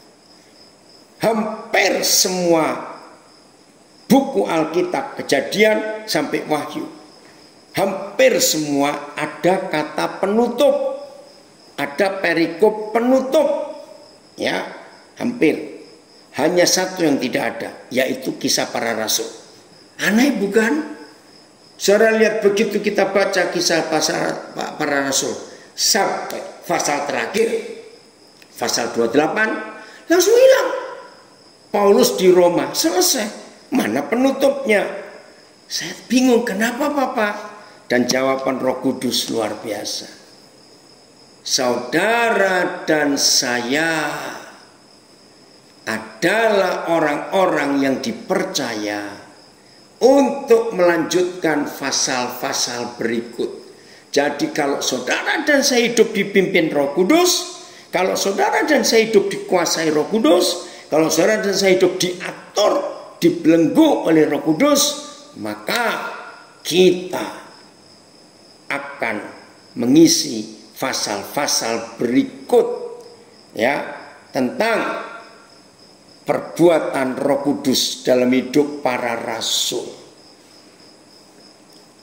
Hampir semua buku Alkitab, Kejadian sampai Wahyu, hampir semua ada kata penutup, ada perikop penutup, ya, hampir. Hanya satu yang tidak ada, yaitu Kisah Para Rasul. Aneh bukan? Saudara lihat, begitu kita baca Kisah Para Rasul sampai pasal terakhir, pasal 28, langsung hilang. Paulus di Roma, selesai. Mana penutupnya? Saya bingung, kenapa Bapak? Dan jawaban Roh Kudus luar biasa. Saudara dan saya adalah orang-orang yang dipercaya untuk melanjutkan pasal-pasal berikut. Jadi kalau saudara dan saya hidup dipimpin Roh Kudus, kalau saudara dan saya hidup dikuasai Roh Kudus, kalau saudara dan saya hidup diatur, dibelenggu oleh Roh Kudus, maka kita akan mengisi pasal-pasal berikut, ya, tentang perbuatan Roh Kudus dalam hidup para rasul.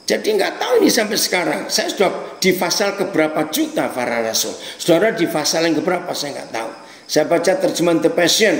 Jadi nggak tahu ini sampai sekarang. Saya sudah di pasal keberapa juta para rasul. Saudara di pasal yang keberapa saya nggak tahu. Saya baca terjemahan The Passion.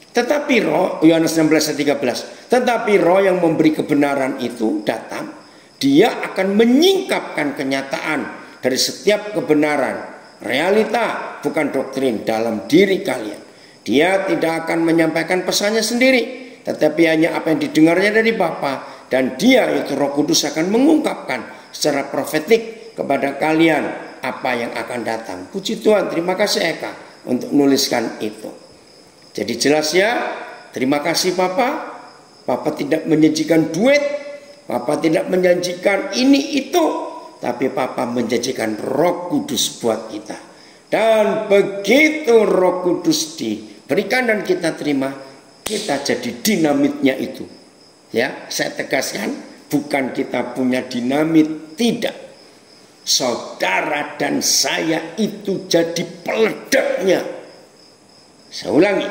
Tetapi Roh, Yohanes 16 ayat 13. Tetapi Roh yang memberi kebenaran itu datang. Dia akan menyingkapkan kenyataan dari setiap kebenaran. Realita, bukan doktrin dalam diri kalian. Dia tidak akan menyampaikan pesannya sendiri, tetapi hanya apa yang didengarnya dari Bapa. Dan dia, yaitu Roh Kudus, akan mengungkapkan secara profetik kepada kalian apa yang akan datang. Puji Tuhan, terima kasih Eka untuk menuliskan itu. Jadi jelas ya, terima kasih Papa. Papa tidak menjanjikan duit, Papa tidak menjanjikan ini itu, tapi Papa menjanjikan Roh Kudus buat kita. Dan begitu Roh Kudus diberikan dan kita terima, kita jadi dinamitnya itu. Ya, saya tegaskan, bukan kita punya dinamit, tidak. Saudara dan saya itu jadi peledaknya. Saya ulangi,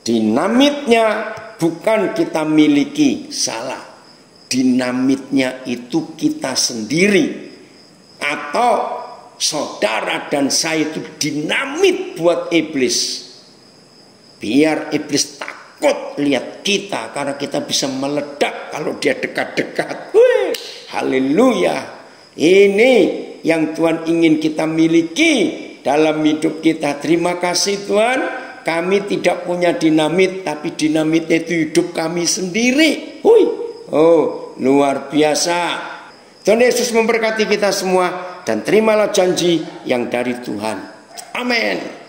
dinamitnya bukan kita miliki, salah. Dinamitnya itu kita sendiri. Atau saudara dan saya itu dinamit buat iblis. Biar iblis takut lihat kita, karena kita bisa meledak kalau dia dekat-dekat. Haleluya. Ini yang Tuhan ingin kita miliki dalam hidup kita. Terima kasih Tuhan, kami tidak punya dinamit, tapi dinamitnya itu hidup kami sendiri. Oh, luar biasa. Tuhan Yesus memberkati kita semua, dan terimalah janji yang dari Tuhan. Amin.